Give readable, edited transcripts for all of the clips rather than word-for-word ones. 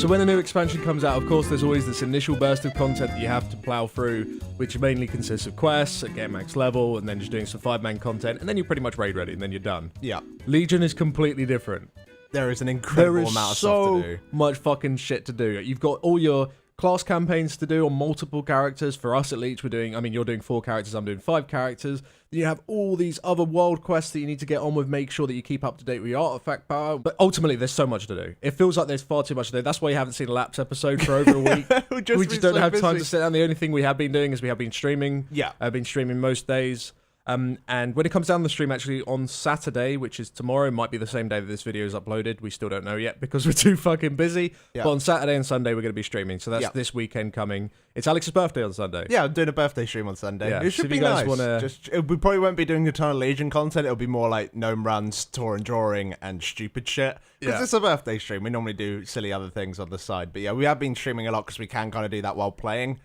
So when a new expansion comes out, of course, there's always this initial burst of content that you have to plow through, which mainly consists of quests, get max level, and then just doing some 5-man content, and then you're pretty much raid ready, and then you're done. Yeah. Legion is completely different. There is an incredible amount of stuff to do. Much fucking shit to do. You've got all your class campaigns to do on multiple characters. For us at Leech, we're doing, I mean, you're doing 4 characters, I'm doing 5 characters. Then you have all these other world quests that you need to get on with, make sure that you keep up to date with your artifact power. But ultimately, there's so much to do. It feels like there's far too much to do. That's why you haven't seen a Laps episode for over a week. we just don't have time to sit down. The only thing we have been doing is we have been streaming. Yeah. I've been streaming most days. And when it comes down the stream, actually, on Saturday, which is tomorrow, might be the same day that this video is uploaded. We still don't know yet because we're too fucking busy. Yeah. But on Saturday and Sunday, we're going to be streaming. So that's this weekend coming. It's Alex's birthday on Sunday. Yeah, I'm doing a birthday stream on Sunday. Yeah. It should be nice. We probably won't be doing a ton of Legion content. It'll be more like gnome runs, tour and drawing, and stupid shit. Because it's a birthday stream. We normally do silly other things on the side. But yeah, we have been streaming a lot because we can kind of do that while playing.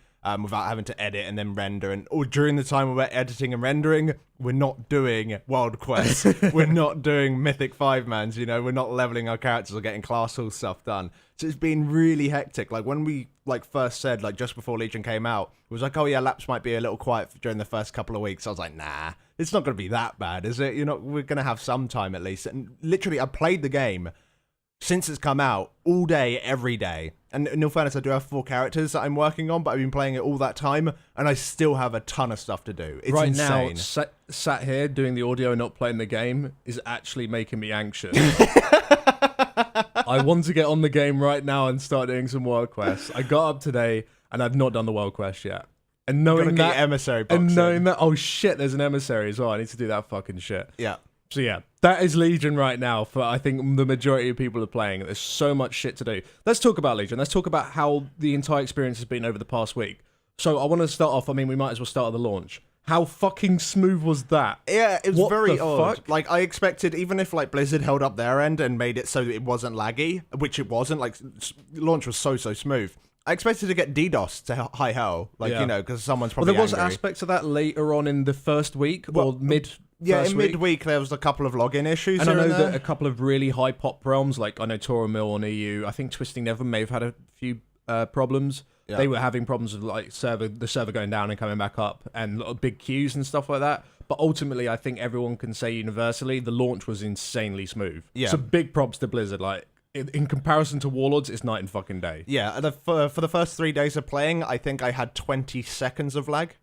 Without having to edit and then render, or during the time we're editing and rendering, we're not doing world quests. We're not doing Mythic 5-mans, you know, we're not leveling our characters or getting class hall stuff done. So it's been really hectic. Like when we first said, just before Legion came out, it was like, oh yeah, Laps might be a little quiet during the first couple of weeks. I was like, nah, it's not going to be that bad, is it? We're going to have some time at least. And literally, I played the game since it's come out all day, every day. And in all fairness, I do have 4 characters that I'm working on, but I've been playing it all that time, and I still have a ton of stuff to do. It's right insane. Now, sat here doing the audio and not playing the game is actually making me anxious. I want to get on the game right now and start doing some world quests. I got up today, and I've not done the world quest yet. And knowing that, emissary box and knowing that, oh shit, there's an emissary as well. I need to do that fucking shit. Yeah. So yeah, that is Legion right now for, I think, the majority of people are playing. There's so much shit to do. Let's talk about Legion. Let's talk about how the entire experience has been over the past week. So I want to start off, I mean, we might as well start at the launch. How fucking smooth was that? Yeah, it was very odd. Fuck? Like, I expected, even if, Blizzard held up their end and made it so that it wasn't laggy, which it wasn't, launch was so smooth. I expected to get DDoS to high hell, because someone's probably there was angry. aspects of that later on in the first week, or mid. Yeah, in midweek there was a couple of login issues. And I know that a couple of really high pop realms, like I know Toromil on EU, I think Twisting Never may have had a few problems. Yeah. They were having problems with the server going down and coming back up, and big queues and stuff like that. But ultimately, I think everyone can say universally the launch was insanely smooth. Yeah. So big props to Blizzard. In comparison to Warlords, it's night and fucking day. Yeah, for the first 3 days of playing, I think I had 20 seconds of lag.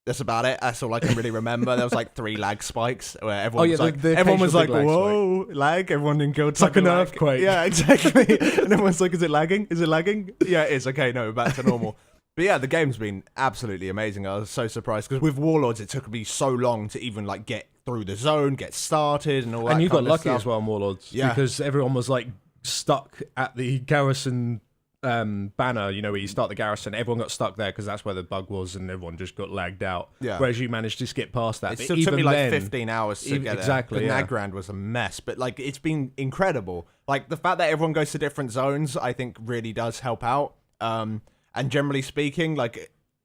That's about it. That's all I can really remember. There was 3 lag spikes where everyone was everyone was like, whoa, lag. Everyone in guild. It's like an earthquake. Yeah, exactly. And everyone's like, is it lagging? Is it lagging? Yeah, it is. Okay, no, back to normal. But yeah, the game's been absolutely amazing. I was so surprised because with Warlords, it took me so long to even get through the zone, get started, and all that. And you got lucky stuff as well in Warlords, because everyone was stuck at the garrison banner, where you start the garrison. Everyone got stuck there because that's where the bug was, and everyone just got lagged out. Yeah. Whereas you managed to skip past that. It still took me 15 hours to get exactly. The Nagrand was a mess, but it's been incredible. The fact that everyone goes to different zones, I think, really does help out. And generally speaking,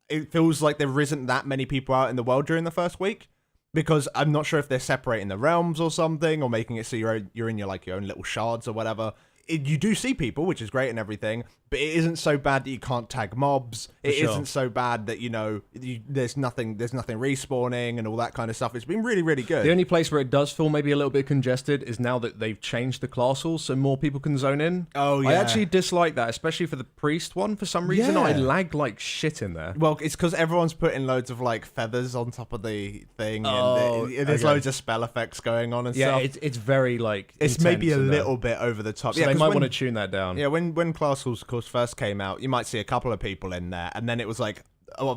it feels like there isn't that many people out in the world during the first week. Because I'm not sure if they're separating the realms or something, or making it so you're in your own little shards or whatever. You do see people, which is great and everything, but it isn't so bad that you can't tag mobs. It isn't so bad that there's nothing respawning and all that kind of stuff. It's been really, really good. The only place where it does feel maybe a little bit congested is now that they've changed the class halls, so more people can zone in. Oh yeah, I actually dislike that, especially for the priest one. For some reason, I lagged like shit in there. Well, it's because everyone's putting loads of feathers on top of the thing, and there's loads of spell effects going on and stuff. Yeah, it's very it's maybe a little bit over the top. So they might want to tune that down. Yeah, when class halls, of course, first came out, you might see a couple of people in there, and then it was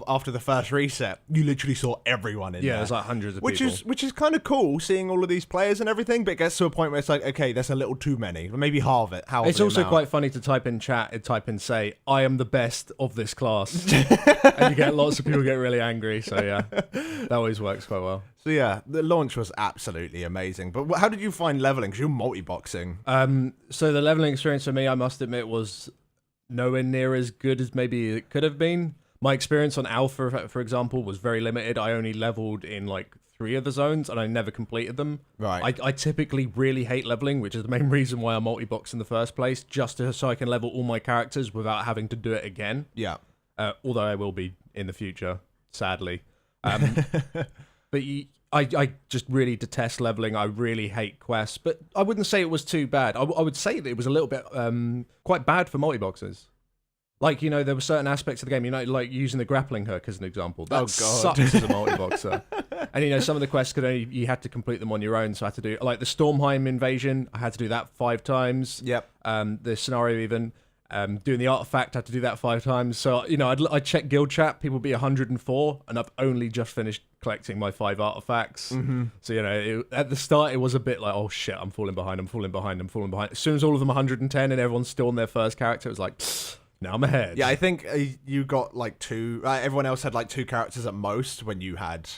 after the first reset, you literally saw everyone in there. Yeah, there's hundreds of people. Which is kind of cool, seeing all of these players and everything, but it gets to a point where it's okay, that's a little too many. Maybe halve it. It's also quite funny to type in chat and type in, say, I am the best of this class. And you get lots of people get really angry, so yeah, that always works quite well. So yeah, the launch was absolutely amazing. But how did you find leveling? Because you're multi-boxing. So the leveling experience for me, I must admit, was nowhere near as good as maybe it could have been. My experience on Alpha, for example, was very limited. I only leveled in 3 of the zones, and I never completed them. Right. I typically really hate leveling, which is the main reason why I multi-box in the first place, so I can level all my characters without having to do it again. Yeah. Although I will be in the future, sadly. But I just really detest leveling. I really hate quests, but I wouldn't say it was too bad. I would say that it was a little bit quite bad for multi-boxers. Like, you know, there were certain aspects of the game, you know, like using the grappling hook as an example. That sucks as a multi-boxer. And, you know, some of the quests you had to complete them on your own. So I had to do, like the Stormheim invasion, I had to do that 5 times. Yep. The scenario even. Doing the artifact, I had to do that 5 times. So, you know, I'd check guild chat, people would be 104, and I've only just finished collecting my 5 artifacts. Mm-hmm. So, you know, at the start, it was a bit like, oh shit, I'm falling behind. As soon as all of them 110 and everyone's still on their first character, it was like, now I'm ahead. Yeah, I think you got like 2. Everyone else had like 2 characters at most when you had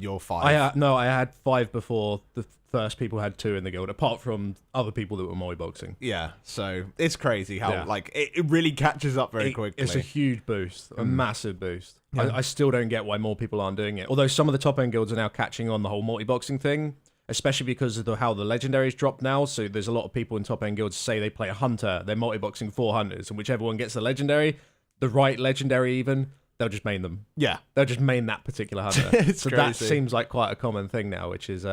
your 5. I had 5 before the first people had 2 in the guild, apart from other people that were multi-boxing. Yeah, so it's crazy how like it really catches up very quickly. It's a huge boost, a massive boost. Yeah. I still don't get why more people aren't doing it. Although some of the top end guilds are now catching on the whole multi-boxing thing, especially because of how the legendaries drop now. So there's a lot of people in top end guilds say they play a hunter, they're multi-boxing 4 hunters, and whichever one gets the legendary, the right legendary even, they'll just main them. Yeah, they'll just main that particular hunter. So crazy. that seems like quite a common thing now, which is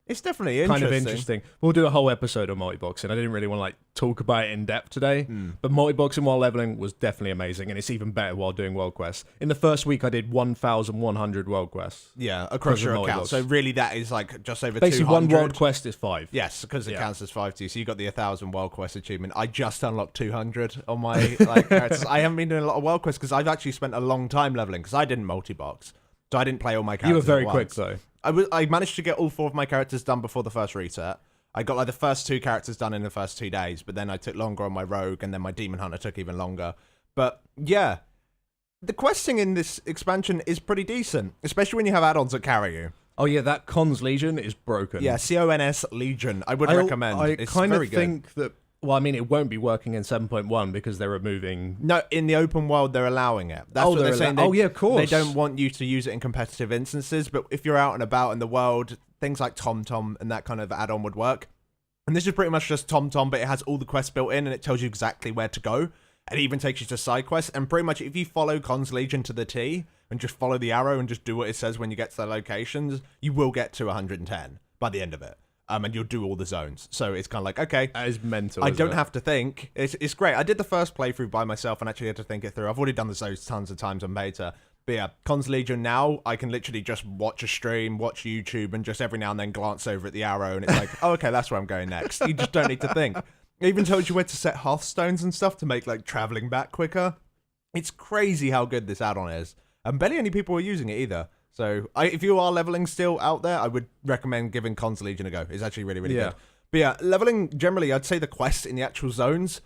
it's definitely kind of interesting. We'll do a whole episode on multi-boxing. I didn't really want to like talk about it in depth today, but multi-boxing while leveling was definitely amazing, and it's even better while doing world quests. In the first week, I did 1,100 world quests. Yeah, across your account. So really, that is like just over basically 200. One world quest is 5. Yes, because it counts as 5 too. So you got the 1,000 world quest achievement. I just unlocked 200 on my like characters. I haven't been doing a lot of world quests because I've actually spent a long time leveling because I didn't multi-box. So I didn't play all my characters. You were very at quick once. though. I managed to get all 4 of my characters done before the first reset. I got like the first 2 characters done in the first 2 days, but then I took longer on my rogue, and then my demon hunter took even longer. But yeah, the questing in this expansion is pretty decent, especially when you have add-ons that carry you. Oh yeah, that Cons Legion is broken. Yeah, CONS Legion. I would recommend. It's kind very of good. think that. Well, I mean, it won't be working in 7.1 because they're removing... No, in the open world, they're allowing it. That's what they're saying. Yeah, of course. They don't want you to use it in competitive instances, but if you're out and about in the world, things like TomTom and that kind of add-on would work. And this is pretty much just TomTom, but it has all the quests built in, and it tells you exactly where to go. It even takes you to side quests, and pretty much if you follow Cons Legion to the T, and just follow the arrow and just do what it says when you get to the locations, you will get to 110 by the end of it. And you'll do all the zones. So it's kind of like, okay. That is mental. I don't have to think. It's great. I did the first playthrough by myself and actually had to think it through. I've already done the zones tons of times on beta. But yeah, Cons Legion now, I can literally just watch a stream, watch YouTube, and just every now and then glance over at the arrow, and it's like, oh, okay, that's where I'm going next. You just don't need to think. It even tells you where to set hearthstones and stuff to make like traveling back quicker. It's crazy how good this add-on is. And barely any people are using it either. So if you are leveling still out there, I would recommend giving Cons Legion a go. It's actually really, really good. But yeah, leveling generally, I'd say the quests in the actual zones,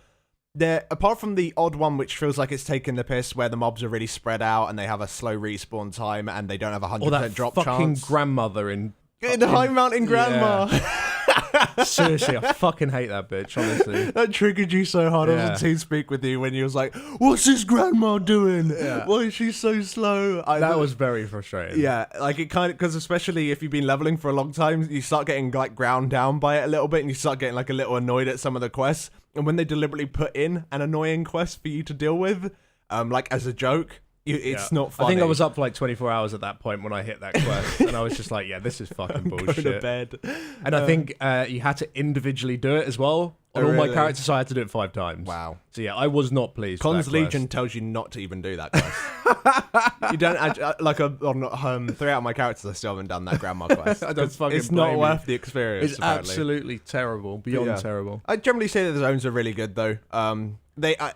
they're, apart from the odd one which feels like it's taking the piss, where the mobs are really spread out and they have a slow respawn time and they don't have a 100% drop chance. Fucking grandmother in High Mountain Grandma. Yeah. Seriously, I fucking hate that bitch, honestly. That triggered you so hard. I was in TeamSpeak with you when you was like, what's this grandma doing? Yeah. Why is she so slow? That was very frustrating. Yeah, like it kind of, because especially if you've been leveling for a long time, you start getting like ground down by it a little bit, and you start getting like a little annoyed at some of the quests. And when they deliberately put in an annoying quest for you to deal with, like as a joke, it's not funny. I think I was up for like 24 hours at that point when I hit that quest, and I was just like, yeah, this is fucking bullshit. Go to bed. And I think you had to individually do it as well. On all my characters, so I had to do it 5 times. Wow. So yeah, I was not pleased with Cons that Legion quest. tells you not to even do that quest. You don't, like, on 3 out of my characters, I still haven't done that grandma quest. I don't fucking It's not blame worth you. the experience, It's apparently. absolutely terrible, beyond terrible. I generally say that the zones are really good, though.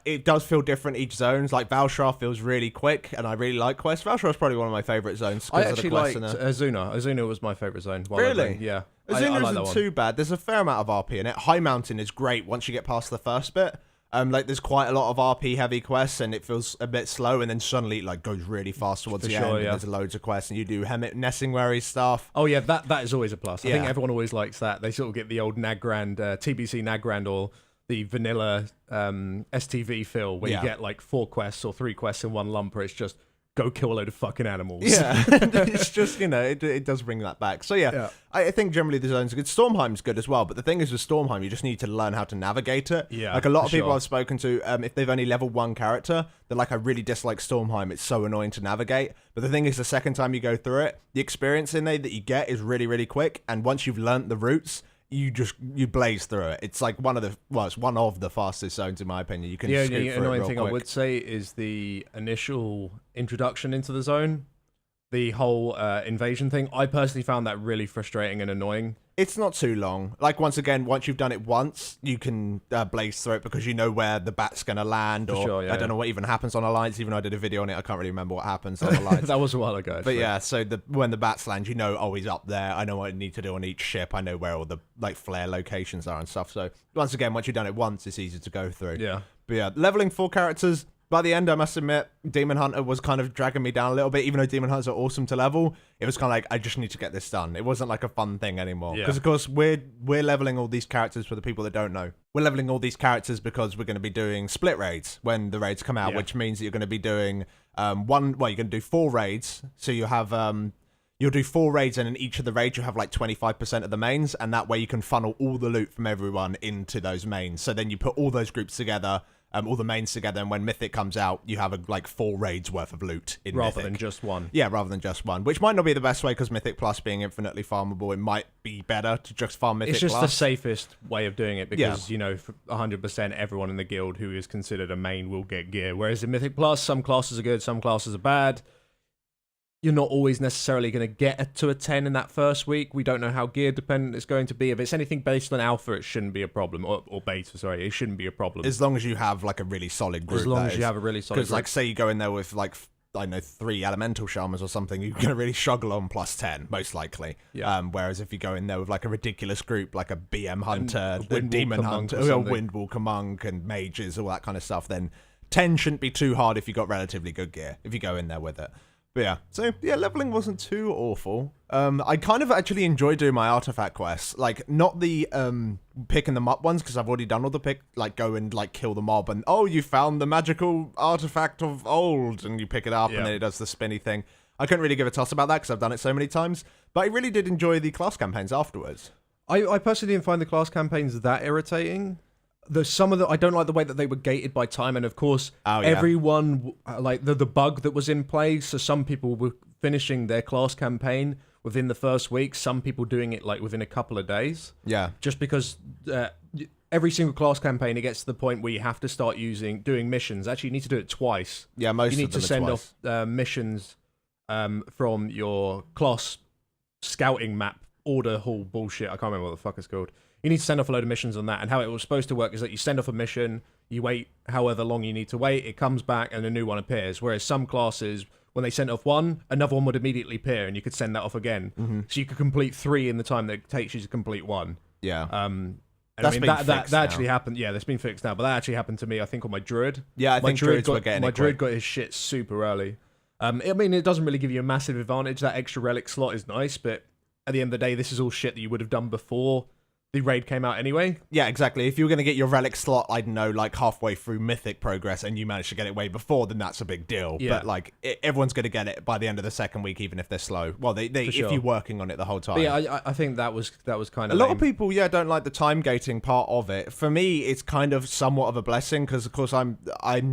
It does feel different each zones. Like Valshar feels really quick, and I really like quests. Valshar is probably one of my favorite zones. I actually liked Azuna. Azuna was my favorite zone. Really? Yeah. Azuna like isn't too bad. There's a fair amount of RP in it. High Mountain is great once you get past the first bit. Like there's quite a lot of RP heavy quests, and it feels a bit slow, and then suddenly like goes really fast towards the end. And there's loads of quests, and you do Hemet Nessingwary stuff. Oh yeah, that is always a plus. I think everyone always likes that. They sort of get the old Nagrand, TBC Nagrand, or the vanilla STV feel, where you get like 4 quests or 3 quests in one lump, where it's just go kill a load of fucking animals. Yeah, it's just, it does bring that back. So yeah. I think generally the zones are good. Stormheim's good as well, but the thing is with Stormheim, you just need to learn how to navigate it. Yeah, like a lot of people I've spoken to, if they've only leveled one character, they're like, I really dislike Stormheim. It's so annoying to navigate. But the thing is, the second time you go through it, the experience in there that you get is really, really quick. And once you've learnt the routes, you blaze through it. It's like it's one of the fastest zones in my opinion. You can scoot through it real quick. The annoying thing I would say is the initial introduction into the zone. The whole invasion thing, I personally found that really frustrating and annoying. It's not too long. Like, once you've done it once, you can blaze through it because you know where the bat's going to land. Or I don't know what even happens on Alliance. Even though I did a video on it, I can't really remember what happens on Alliance. That was a while ago. But yeah, so when the bats land, you know, oh, he's up there. I know what I need to do on each ship. I know where all the flare locations are and stuff. So once you've done it once, it's easy to go through. Yeah. But yeah, leveling 4 characters. By the end, I must admit, Demon Hunter was kind of dragging me down a little bit. Even though Demon Hunters are awesome to level, it was kind of like, I just need to get this done. It wasn't like a fun thing anymore. Because, of course, we're leveling all these characters for the people that don't know. We're leveling all these characters because we're going to be doing split raids when the raids come out, which means that you're going to be doing you're going to do 4 raids. So you have... You'll do 4 raids, and in each of the raids, you have like 25% of the mains, and that way you can funnel all the loot from everyone into those mains. So then you put all those groups together, all the mains together, and when Mythic comes out, you have 4 raids worth of loot in Rather Mythic. than just one. Yeah, rather than just one, which might not be the best way because Mythic Plus being infinitely farmable, it might be better to just farm Mythic Plus. It's just the safest way of doing it because, for 100% everyone in the guild who is considered a main will get gear. Whereas in Mythic Plus, some classes are good, some classes are bad. You're not always necessarily going to get to a 10 in that first week. We don't know how gear dependent it's going to be. If it's anything based on alpha, it shouldn't be a problem. Or beta, sorry. It shouldn't be a problem. As long as you have a really solid group. As long as you have a really solid group. Because say you go in there with 3 elemental shamans or something, you're going to really struggle on +10, most likely. Yeah. Whereas if you go in there with a ridiculous group, like a BM Hunter, a Demon Hunter, a Windwalker Monk, and mages, all that kind of stuff, then 10 shouldn't be too hard if you got relatively good gear, if you go in there with it. But yeah, leveling wasn't too awful. I kind of actually enjoy doing my artifact quests, not the picking them up ones because I've already done all the go and kill the mob and you found the magical artifact of old and you pick it up and then it does the spinny thing. I couldn't really give a toss about that because I've done it so many times, but I really did enjoy the class campaigns afterwards. I personally didn't find the class campaigns that irritating. I don't like the way that they were gated by time, and of course, everyone the bug that was in play. So some people were finishing their class campaign within the first week. Some people doing it within a couple of days. Yeah, just because every single class campaign, it gets to the point where you have to start doing missions. Actually, you need to do it twice. Yeah, most you need of them to send twice. off missions from your class scouting map order hall bullshit. I can't remember what the fuck it's called. You need to send off a load of missions on that, and how it was supposed to work is that you send off a mission, you wait however long you need to wait, it comes back, and a new one appears. Whereas some classes, when they sent off one, another one would immediately appear, and you could send that off again. Mm-hmm. So you could complete 3 in the time that it takes you to complete 1. Yeah. That actually happened. Yeah, that's been fixed now, but that actually happened to me, I think, on my Druid. Yeah, I think Druids were getting it My Druid got his shit super early. It doesn't really give you a massive advantage. That extra relic slot is nice, but at the end of the day, this is all shit that you would have done before the raid came out anyway. Yeah, exactly. If you were going to get your relic slot, I don't know, halfway through Mythic progress and you managed to get it way before, then that's a big deal. Yeah. But everyone's going to get it by the end of the second week, even if they're slow. Well, if you're working on it the whole time. But yeah, I think that was kind of lame. A lot of people, don't like the time gating part of it. For me, it's kind of somewhat of a blessing because, of course, I'm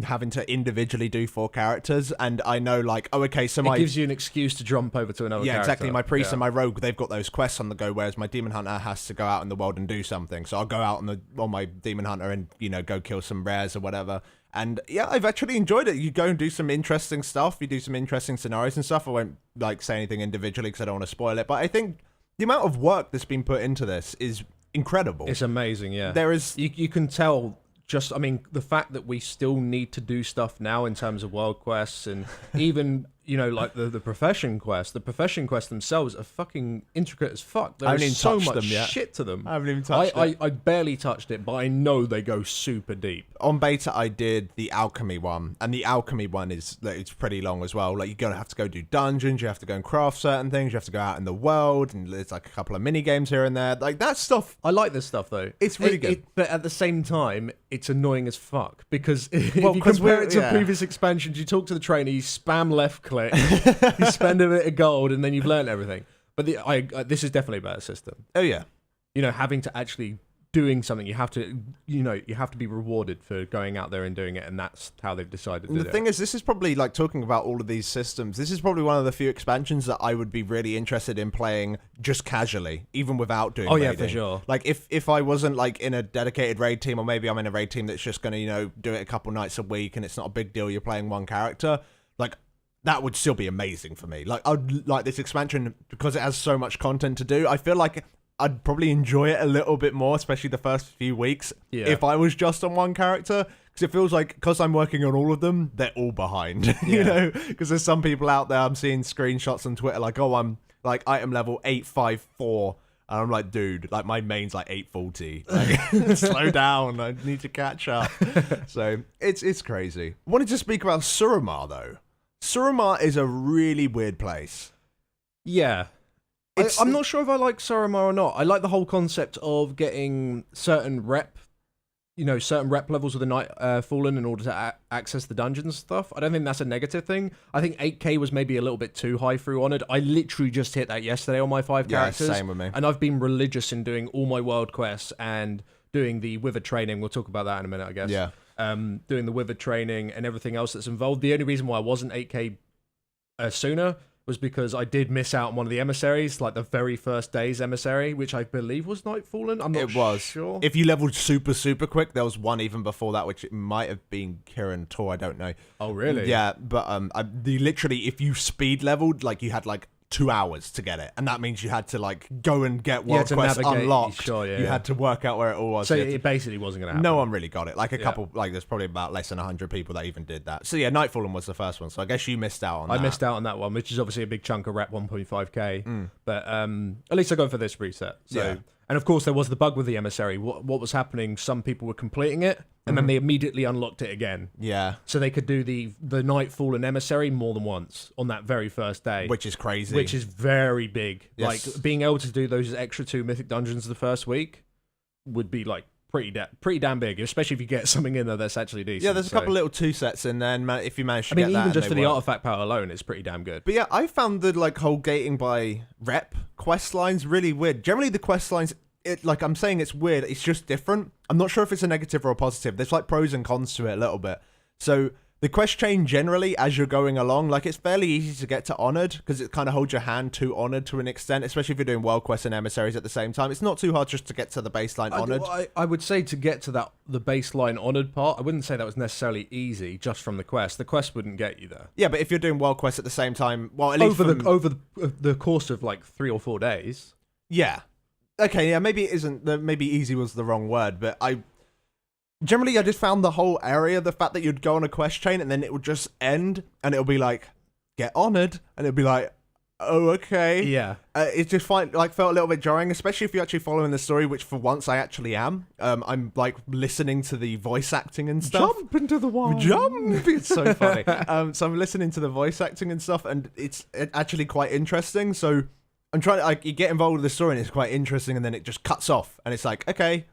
having to individually do 4 characters, and I know it gives you an excuse to jump over to another character. Yeah, exactly. My priest and my rogue, they've got those quests on the go, whereas my demon hunter has to go out in the world and do something. So I'll go out on my demon hunter and go kill some rares or whatever. And yeah, I've actually enjoyed it. You go and do some interesting stuff. You do some interesting scenarios and stuff. I won't say anything individually because I don't want to spoil it. But I think the amount of work that's been put into this is incredible. It's amazing. Yeah, there is. You can tell. The fact that we still need to do stuff now in terms of world quests and even, the profession quests. The profession quests themselves are fucking intricate as fuck. There's so much shit to them. I haven't even touched it. I barely touched it, but I know they go super deep. On beta, I did the alchemy one, and the alchemy one it's pretty long as well. You're going to have to go do dungeons, you have to go and craft certain things, you have to go out in the world, and there's a couple of mini games here and there. That stuff. I like this stuff, though. It's really good. But at the same time, it's annoying as fuck because if you compare it to previous expansions, you talk to the trainer, you spam left click, click. You spend a bit of gold, and then you've learned everything. But this is definitely a better system. Oh yeah. Having to actually doing something, you have to be rewarded for going out there and doing it, and that's how they've decided to do it. The thing is, this is probably, like, talking about all of these systems, this is probably one of the few expansions that I would be really interested in playing just casually, even without doing raiding. Yeah, for sure. Like, if I wasn't, like, in a dedicated raid team, or maybe I'm in a raid team that's just going to, do it a couple nights a week, and it's not a big deal, you're playing one character, like, that would still be amazing for me. Like, I'd like this expansion because it has so much content to do. I feel like I'd probably enjoy it a little bit more, especially the first few weeks, if I was just on one character. Because it feels like, because I'm working on all of them, they're all behind, Because there's some people out there, I'm seeing screenshots on Twitter, like, oh, I'm, like, item level 854, and I'm like, dude, like, my main's, like, 840. Like, slow down, I need to catch up. So, it's crazy. I wanted to speak about Suramar, though. Suramar is a really weird place. Yeah. I'm not sure if I like Suramar or not. I like the whole concept of getting certain rep levels of the Night Fallen in order to access the dungeons and stuff. I don't think that's a negative thing. I think 8k was maybe a little bit too high through Honored. I literally just hit that yesterday on my 5 characters. Yeah, same with me. And I've been religious in doing all my world quests and doing the Withered training. We'll talk about that in a minute, I guess. Yeah. Doing the Withered training and everything else that's involved. The only reason why I wasn't 8k sooner was because I did miss out on one of the emissaries, like the very first day's emissary, which I believe was Nightfallen. I'm not sure. If you leveled super, super quick, there was one even before that, which it might have been Kiran Tor, I don't know. Oh, really? Yeah, but literally, if you speed leveled, like, you had, like, 2 hours to get it, and that means you had to, like, go and get world quests unlocked. Sure, you had to work out where it all was. So it basically wasn't going to happen. No one really got it. Like, a couple, like, there's probably about less than 100 people that even did that. So yeah, Nightfallen was the first one, so I guess you missed out on that. I missed out on that one, which is obviously a big chunk of rep, 1.5k. But at least I got for this reset. So Yeah. And of course, there was the bug with the emissary. What was happening, some people were completing it, and then they immediately unlocked it again. Yeah. So they could do the Nightfall and emissary more than once on that very first day. Which is crazy. Which is very big. Yes. Like, being able to do those extra 2 mythic dungeons the first week would be, like, pretty damn big, especially if you get something in there that's actually decent. Yeah, there's a couple little 2 sets in there, and if you manage to get that. I mean, that, even just for the work. artifact power alone, it's pretty damn good. But yeah, I found the, like, whole gating by rep quest lines really weird. Generally, the quest lines, like, I'm saying it's weird, it's just different. I'm not sure if it's a negative or a positive. There's, like, pros and cons to it a little bit. So the quest chain generally, as you're going along, like, it's fairly easy to get to Honored, because it kind of holds your hand to Honored to an extent, especially if you're doing world quests and emissaries at the same time. It's not too hard just to get to the baseline Honored. I would say to get to the baseline Honored part, I wouldn't say that was necessarily easy just from the quest. The quest wouldn't get you there. Yeah, but if you're doing world quests at the same time, well, at least over the course of, like, 3 or 4 days. Yeah. Okay, yeah, maybe it isn't, maybe easy was the wrong word, but I just found the whole area, the fact that you'd go on a quest chain and then it would just end and it'll be like, get Honored, and it'll be like, oh, okay. Yeah. It just felt a little bit jarring, especially if you're actually following the story, which for once I actually am. I'm, like, listening to the voice acting and stuff. Jump into the wild. Jump! It's so funny. So I'm listening to the voice acting and stuff, and it's actually quite interesting, so I'm trying to, like, you get involved with the story and it's quite interesting, and then it just cuts off, and it's like, okay,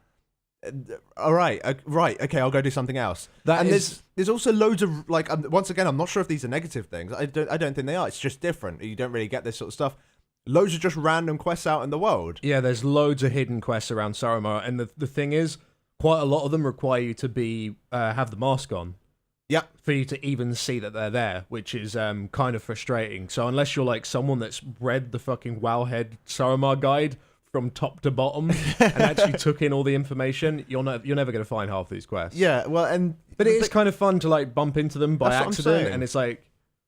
all right, right, okay, I'll go do something else. There's also loads of, like, once again, I'm not sure if these are negative things. I don't think they are. It's just different. You don't really get this sort of stuff. Loads of just random quests out in the world. Yeah, there's loads of hidden quests around Suramar, and the thing is, quite a lot of them require you to be have the mask on. Yeah. For you to even see that they're there, which is kind of frustrating. So unless you're, like, someone that's read the fucking Wowhead Suramar guide from top to bottom and actually took in all the information, you're never going to find half these quests. Yeah, well, but it is kind of fun to, like, bump into them by accident, and it's like,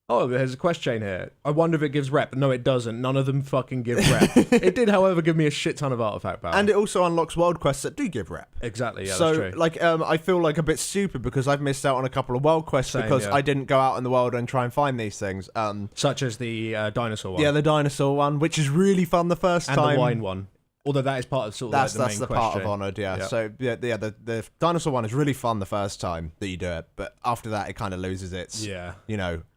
oh, there's a quest chain here. I wonder if it gives rep. No, it doesn't. None of them fucking give rep. It did, however, give me a shit ton of artifact power. And it also unlocks world quests that do give rep. Exactly, yeah, so, that's true. Like, I feel like a bit stupid because I've missed out on a couple of world quests because I didn't go out in the world and try and find these things. Such as the dinosaur one. Yeah, the dinosaur one, which is really fun the first time. And the wine one. Although that is part of sort of that's like the main the question. part of Honored, yeah. So the dinosaur one is really fun the first time that you do it, but after that it kind of loses its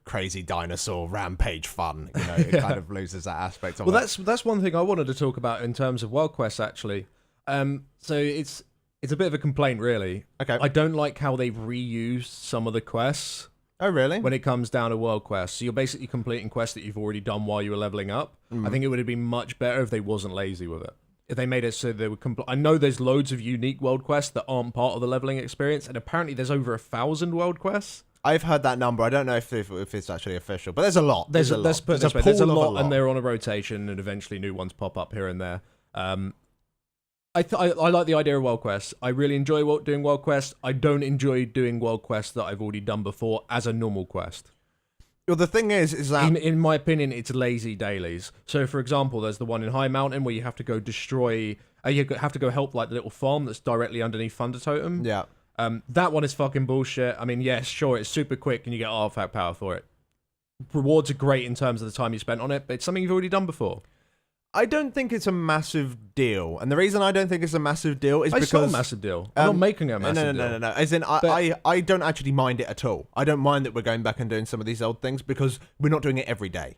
crazy dinosaur rampage fun. It kind of loses that aspect of it. Well, that's one thing I wanted to talk about in terms of world quests actually. So it's a bit of a complaint really. Okay. I don't like how they've reused some of the quests. Oh, really? When it comes down to world quests. So you're basically completing quests that you've already done while you were leveling up. I think it would have been much better if they wasn't lazy with it. If they made it so they would I know there's loads of unique world quests that aren't part of the leveling experience, and apparently there's over 1,000 world quests. I've heard that number. I don't know if it's actually official, but there's a lot. There's a lot, and they're on a rotation, and eventually new ones pop up here and there. I like the idea of world quests. I really enjoy doing world quests. I don't enjoy doing world quests that I've already done before as a normal quest. Well, the thing is that... In my opinion, it's lazy dailies. So, for example, there's the one in High Mountain where you have to go destroy... you have to go help like the little farm that's directly underneath Thunder Totem. Yeah. That one is fucking bullshit. I mean, yes, sure, it's super quick and you get artifact power for it. Rewards are great in terms of the time you spent on it, but it's something you've already done before. I don't think it's a massive deal. And the reason I don't think it's a massive deal is because... It's not a massive deal. I'm not making it a massive deal. No. As in, I don't actually mind it at all. I don't mind that we're going back and doing some of these old things because we're not doing it every day.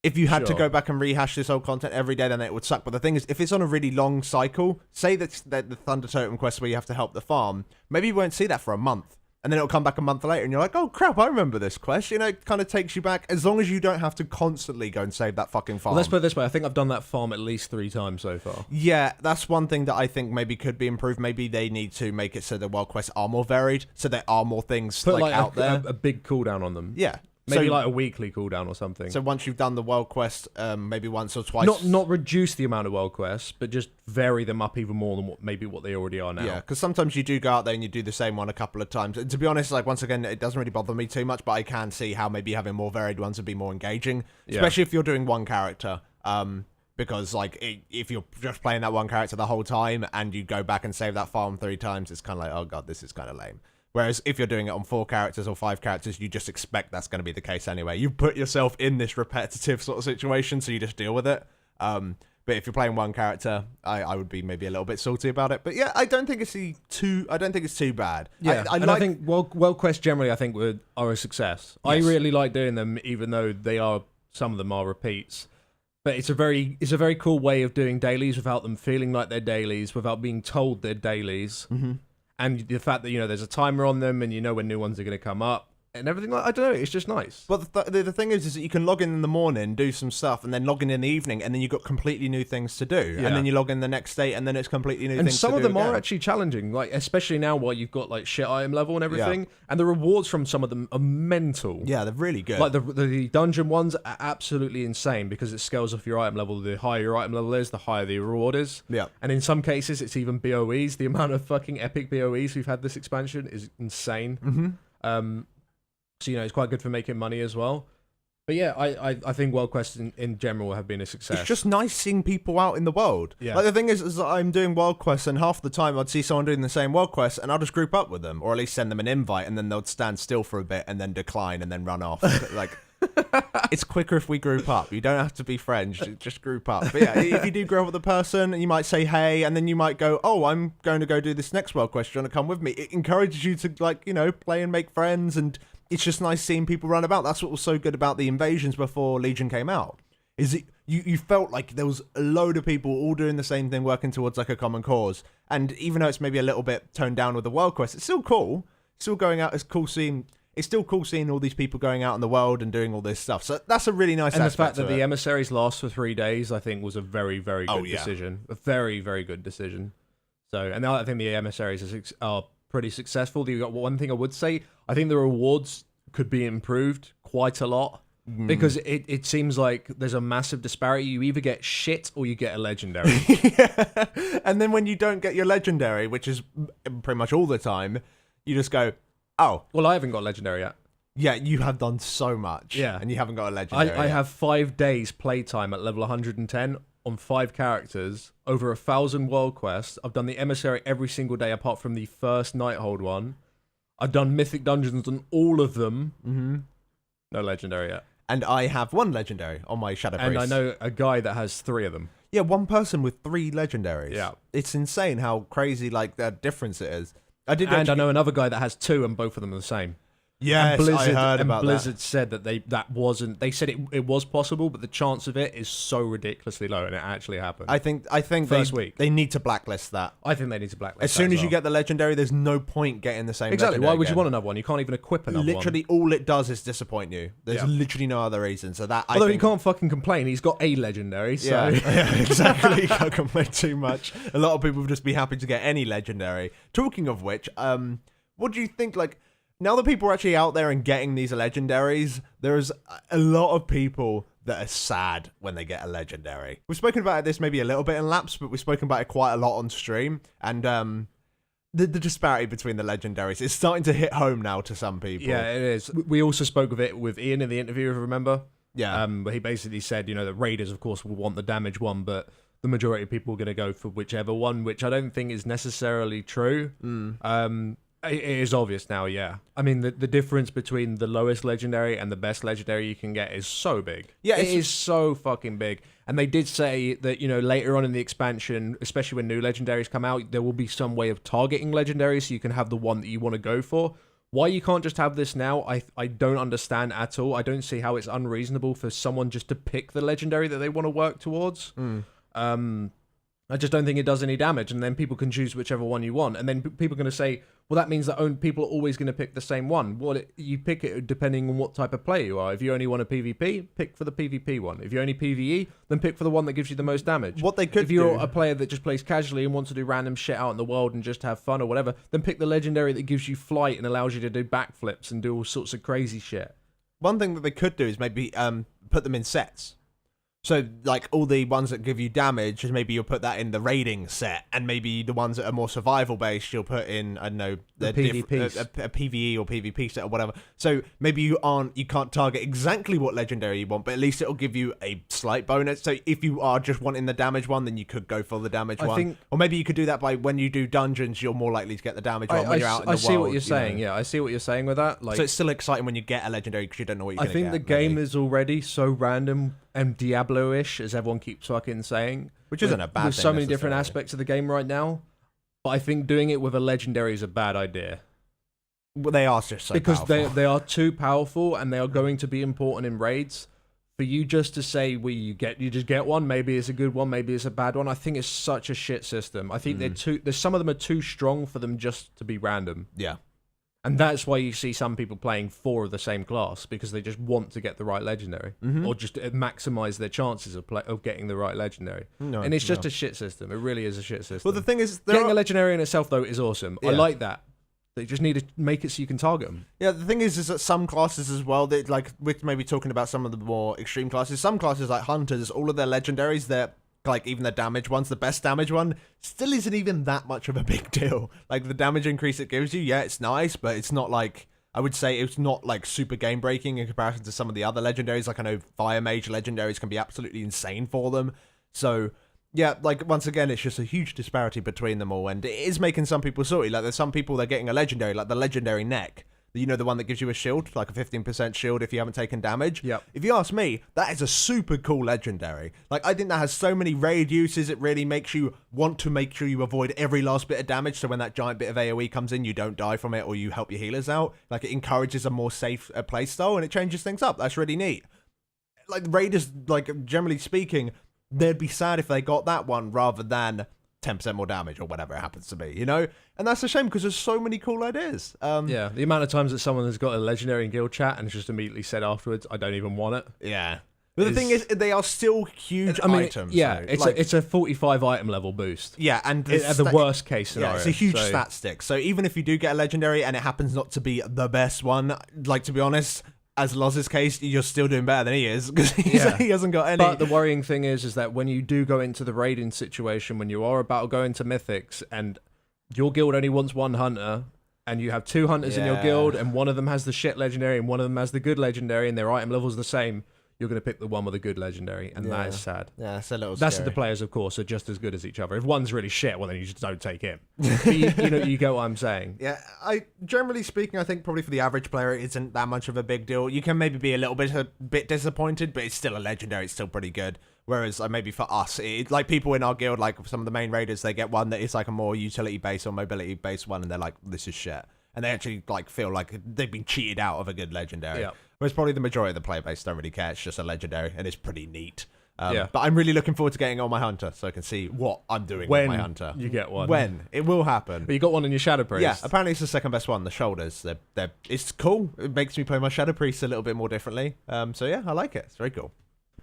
If you had to go back and rehash this old content every day, then it would suck. But the thing is, if it's on a really long cycle, say that the Thunder Totem quest where you have to help the farm, maybe you won't see that for a month. And then it'll come back a month later and you're like, oh crap, I remember this quest. You know, it kind of takes you back as long as you don't have to constantly go and save that fucking farm. Well, let's put it this way. I think I've done that farm at least 3 times so far. Yeah, that's one thing that I think maybe could be improved. Maybe they need to make it so the world quests are more varied, so there are more things put like out there. A big cooldown on them. Yeah. Maybe like a weekly cooldown or something. So once you've done the world quest, maybe once or twice. Not reduce the amount of world quests, but just vary them up even more than what they already are now. Yeah, because sometimes you do go out there and you do the same one a couple of times. And to be honest, like once again, it doesn't really bother me too much, but I can see how maybe having more varied ones would be more engaging, especially if you're doing one character. Because like if you're just playing that one character the whole time and you go back and save that farm 3 times, it's kind of like, oh god, this is kind of lame. Whereas if you're doing it on 4 characters or 5 characters, you just expect that's going to be the case anyway. You put yourself in this repetitive sort of situation, so you just deal with it. But if you're playing one character, I would be maybe a little bit salty about it. But yeah, I don't think it's too bad. Yeah, I think world quests generally, I think are a success. Yes. I really like doing them, even though some of them are repeats. But it's a very cool way of doing dailies without them feeling like they're dailies, without being told they're dailies. Mm-hmm. And the fact that, there's a timer on them and you know when new ones are going to come up and everything. I don't know, it's just nice. Well, the thing is that you can log in the morning, do some stuff, and then log in the evening, and then you've got completely new things to do. Yeah. And then you log in the next day, and then it's completely new things to do. And some of them are actually challenging, like especially now while you've got like shit item level and everything. Yeah. And the rewards from some of them are mental. Yeah, they're really good. Like the dungeon ones are absolutely insane because it scales off your item level. The higher your item level is, the higher the reward is. Yeah. And in some cases, it's even BOEs. The amount of fucking epic BOEs we've had this expansion is insane. Mm-hmm. So, it's quite good for making money as well. But yeah, I think world quests in general have been a success. It's just nice seeing people out in the world. Yeah. Like the thing is that I'm doing world quests and half the time I'd see someone doing the same world quest and I'll just group up with them or at least send them an invite and then they'll stand still for a bit and then decline and then run off. Like, it's quicker if we group up. You don't have to be friends, just group up. But yeah, if you do grow up with a person, you might say hey, and then you might go, oh, I'm going to go do this next world quest. Do you want to come with me? It encourages you to play and make friends, and it's just nice seeing people run about. That's what was so good about the invasions before Legion came out. Is you felt like there was a load of people all doing the same thing, working towards like a common cause. And even though it's maybe a little bit toned down with the world quest, it's still cool. Still going out. It's still cool seeing all these people going out in the world and doing all this stuff. So that's a really nice aspect. And the fact that the emissaries last for 3 days, I think, was a very, very good decision. A very, very good decision. So, and I think the emissaries are pretty successful. One thing I would say, I think the rewards could be improved quite a lot. Because it seems like there's a massive disparity. You either get shit or you get a legendary. Yeah. And then when you don't get your legendary, which is pretty much all the time, you just go, oh. Well, I haven't got legendary yet. Yeah, you have done so much. Yeah. And you haven't got a legendary I have 5 days playtime at level 110 on 5 characters, over 1,000 world quests. I've done the emissary every single day apart from the first Nighthold one. I've done mythic dungeons on all of them. Mm-hmm. No legendary yet. And I have 1 legendary on my Shadow Priest. And I know a guy that has 3 of them. Yeah, 1 person with 3 legendaries. Yeah. It's insane how crazy, that difference it is. I know another guy that has 2 and both of them are the same. Yes, I heard about Blizzard said that that wasn't. They said it was possible, but the chance of it is so ridiculously low, and it actually happened. I think First week. They need to blacklist that. I think they need to blacklist. As soon as you get the legendary, there's no point getting the same. Exactly. Why would again. you want another one? You can't even equip another literally one. all it does is disappoint you. There's literally no other reason. So that Although he can't fucking complain, he's got a legendary. So. Yeah, exactly. You can't complain too much. A lot of people would just be happy to get any legendary. Talking of which, what do you think? Like, now that people are actually out there and getting these legendaries, there's a lot of people that are sad when they get a legendary. We've spoken about this maybe a little bit in Laps, but we've spoken about it quite a lot on stream. And the disparity between the legendaries is starting to hit home now to some people. Yeah, it is. We also spoke of it with Ian in the interview, if you remember. Yeah. But he basically said, that Raiders, of course, will want the damage one, but the majority of people are going to go for whichever one, which I don't think is necessarily true. It is obvious now, yeah. I mean, the difference between the lowest legendary and the best legendary you can get is so big. Yeah, it is so fucking big. And they did say that, later on in the expansion, especially when new legendaries come out, there will be some way of targeting legendaries so you can have the one that you want to go for. Why you can't just have this now, I don't understand at all. I don't see how it's unreasonable for someone just to pick the legendary that they want to work towards. I just don't think it does any damage, and then people can choose whichever one you want. And then people are going to say, well, that means that people are always going to pick the same one. Well, you pick it depending on what type of player you are. If you only want a PvP, pick for the PvP one. If you only PvE, then pick for the one that gives you the most damage. What they could If you're a player that just plays casually and wants to do random shit out in the world and just have fun or whatever, then pick the legendary that gives you flight and allows you to do backflips and do all sorts of crazy shit. One thing that they could do is maybe put them in sets. So, like, all the ones that give you damage, maybe you'll put that in the raiding set, and maybe the ones that are more survival-based, you'll put in, I don't know, the PvPs. A PvE or PvP set or whatever. So, maybe you can't target exactly what legendary you want, but at least it'll give you a slight bonus. So, if you are just wanting the damage one, then you could go for the damage one. Or maybe you could do that by when you do dungeons, you're more likely to get the damage one when you're out in the world. I see what you're saying, yeah. I see what you're saying with that. So, it's still exciting when you get a legendary because you don't know what you're going to get. I think the game is already so random and Diablo-ish, as everyone keeps fucking saying. Which isn't a bad thing. There's so many different aspects of the game right now. But I think doing it with a legendary is a bad idea. Well, they are just so because powerful. they are too powerful, and they are going to be important in raids. For you just to say, you just get one, maybe it's a good one, maybe it's a bad one, I think it's such a shit system. I think some of them are too strong for them just to be random. Yeah. And that's why you see some people playing 4 of the same class, because they just want to get the right legendary, or just maximize their chances of getting the right legendary. And it's just a shit system. It really is a shit system. Well, the thing is, getting a legendary in itself, though, is awesome. Yeah. I like that. They just need to make it so you can target them. Yeah, the thing is that some classes as well, that like we're maybe talking about some of the more extreme classes. Some classes like Hunters, all of their legendaries, they're like even the damage ones, the best damage one still isn't even that much of a big deal. Like the damage increase it gives you, yeah, it's nice, but it's not like, I would say it's not like super game breaking in comparison to some of the other legendaries. Like I know Fire Mage legendaries can be absolutely insane for them. So yeah, like once again, it's just a huge disparity between them all, and it is making some people salty. Like there's some people that are getting a legendary, like the legendary neck. The one that gives you a shield, like a 15% shield if you haven't taken damage. Yep. If you ask me, that is a super cool legendary. Like, I think that has so many raid uses, it really makes you want to make sure you avoid every last bit of damage, so when that giant bit of AoE comes in, you don't die from it, or you help your healers out. Like, it encourages a more safe playstyle, and it changes things up. That's really neat. Like, raiders, like, generally speaking, they'd be sad if they got that one rather than 10% more damage or whatever it happens to be, And that's a shame because there's so many cool ideas. Yeah, the amount of times that someone has got a legendary in guild chat and just immediately said afterwards, I don't even want it. Yeah. But the thing is, they are still huge items. Yeah, it's a 45 item level boost. Yeah, and at the worst case scenario. Yeah, it's a huge stat stick. So even if you do get a legendary and it happens not to be the best one, like to be honest, as Loz's case, you're still doing better than he is because he hasn't got any. But the worrying thing is that when you do go into the raiding situation, when you are about to go into mythics and your guild only wants one hunter and you have 2 hunters in your guild and one of them has the shit legendary and one of them has the good legendary and their item level is the same, you're going to pick the one with a good legendary, and that is sad. Yeah, it's a little That's scary. the players, of course, are just as good as each other. If one's really shit, well, then you just don't take him. But you get what I'm saying. Yeah, generally speaking, I think probably for the average player, it isn't that much of a big deal. You can maybe be a bit disappointed, but it's still a legendary. It's still pretty good. Whereas maybe for us, like people in our guild, like some of the main raiders, they get one that is like a more utility-based or mobility-based one, and they're like, this is shit. and they actually like feel like they've been cheated out of a good legendary. Yeah. Whereas probably the majority of the player base don't really care. It's just a legendary, and it's pretty neat. Yeah. But I'm really looking forward to getting on my hunter, so I can see what I'm doing with my hunter. You get one. When it will happen. But you got one in your Shadow Priest. Yeah, apparently it's the second best one. The shoulders, it's cool. It makes me play my Shadow Priest a little bit more differently. So yeah, I like it. It's very cool.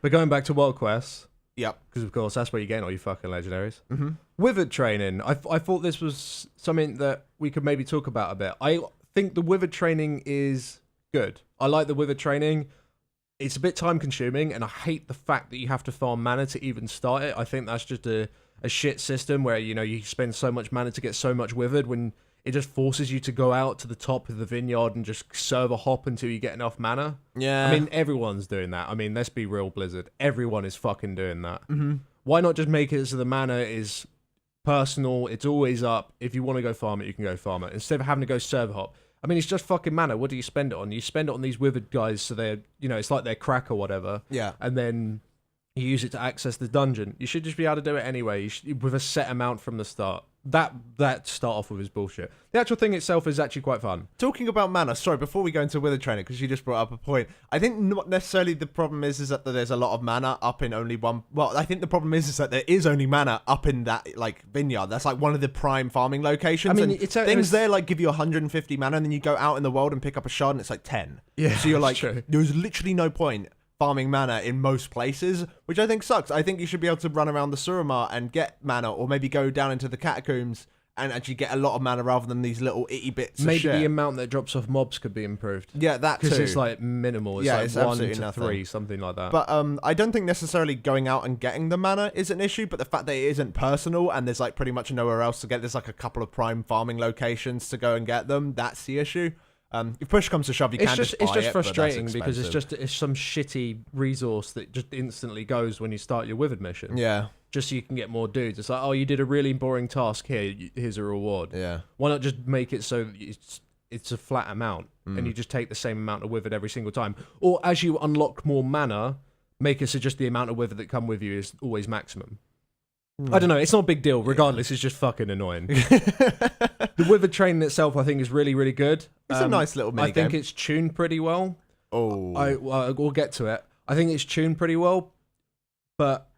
But going back to World Quests. Yep. Because of course that's where you gain all your fucking legendaries. Mm-hmm. Withered training. I thought this was something that we could maybe talk about a bit. I think the Withered training is good. I like the Withered training. It's a bit time consuming, and I hate the fact that you have to farm mana to even start it. I think that's just a shit system where, you know, you spend so much mana to get so much Withered when it just forces you to go out to the top of the vineyard and just server hop until you get enough mana. Yeah. I mean, everyone's doing that. I mean, let's be real, Blizzard. Everyone is fucking doing that. Mm-hmm. Why not just make it so the mana is personal, it's always up. If you want to go farm it, you can go farm it. Instead of having to go server hop. I mean, it's just fucking mana. What do you spend it on? You spend it on these Withered guys so they're, you know, it's like they're crack or whatever. Yeah. And then you use it to access the dungeon. You should just be able to do it anyway with a set amount from the start. That start off with is bullshit. The actual thing itself is actually quite fun. Talking about mana, sorry, before we go into Withered training, because you just brought up a point, I think not necessarily the problem is that there's a lot of mana up in only one. Well, I think the problem is that there is only mana up in that like vineyard. That's like one of the prime farming locations. I mean, and things there like give you 150 mana, and then you go out in the world and pick up a shard, and it's like 10. Yeah, so you're like, true. There's literally no point farming mana in most places, which I think sucks. I think you should be able to run around the Suramar and get mana, or maybe go down into the catacombs and actually get a lot of mana rather than these little itty bits Maybe of shit. the amount that drops off mobs could be improved. Yeah, that too. Because it's like minimal. It's like it's 1 absolutely to nothing. 3, something like that. But I don't think necessarily going out and getting the mana is an issue, but the fact that it isn't personal and there's like pretty much nowhere else to get, there's like a couple of prime farming locations to go and get them, that's the issue. If push comes to shove, you can just buy It's just it, frustrating but because expensive. it's some shitty resource that just instantly goes when you start your Withered mission. Yeah. Just so you can get more dudes. It's like, oh, you did a really boring task here. Here's a reward. Yeah. Why not just make it so that it's a flat amount and you just take the same amount of Withered every single time? Or as you unlock more mana, make it so just the amount of Withered that come with you is always maximum. I don't know. It's not a big deal. Regardless, it's just fucking annoying. The Withered training itself, I think, is really, really good. It's a nice little mini I think game. it's tuned pretty well. Oh. We'll get to it. I think it's tuned pretty well, but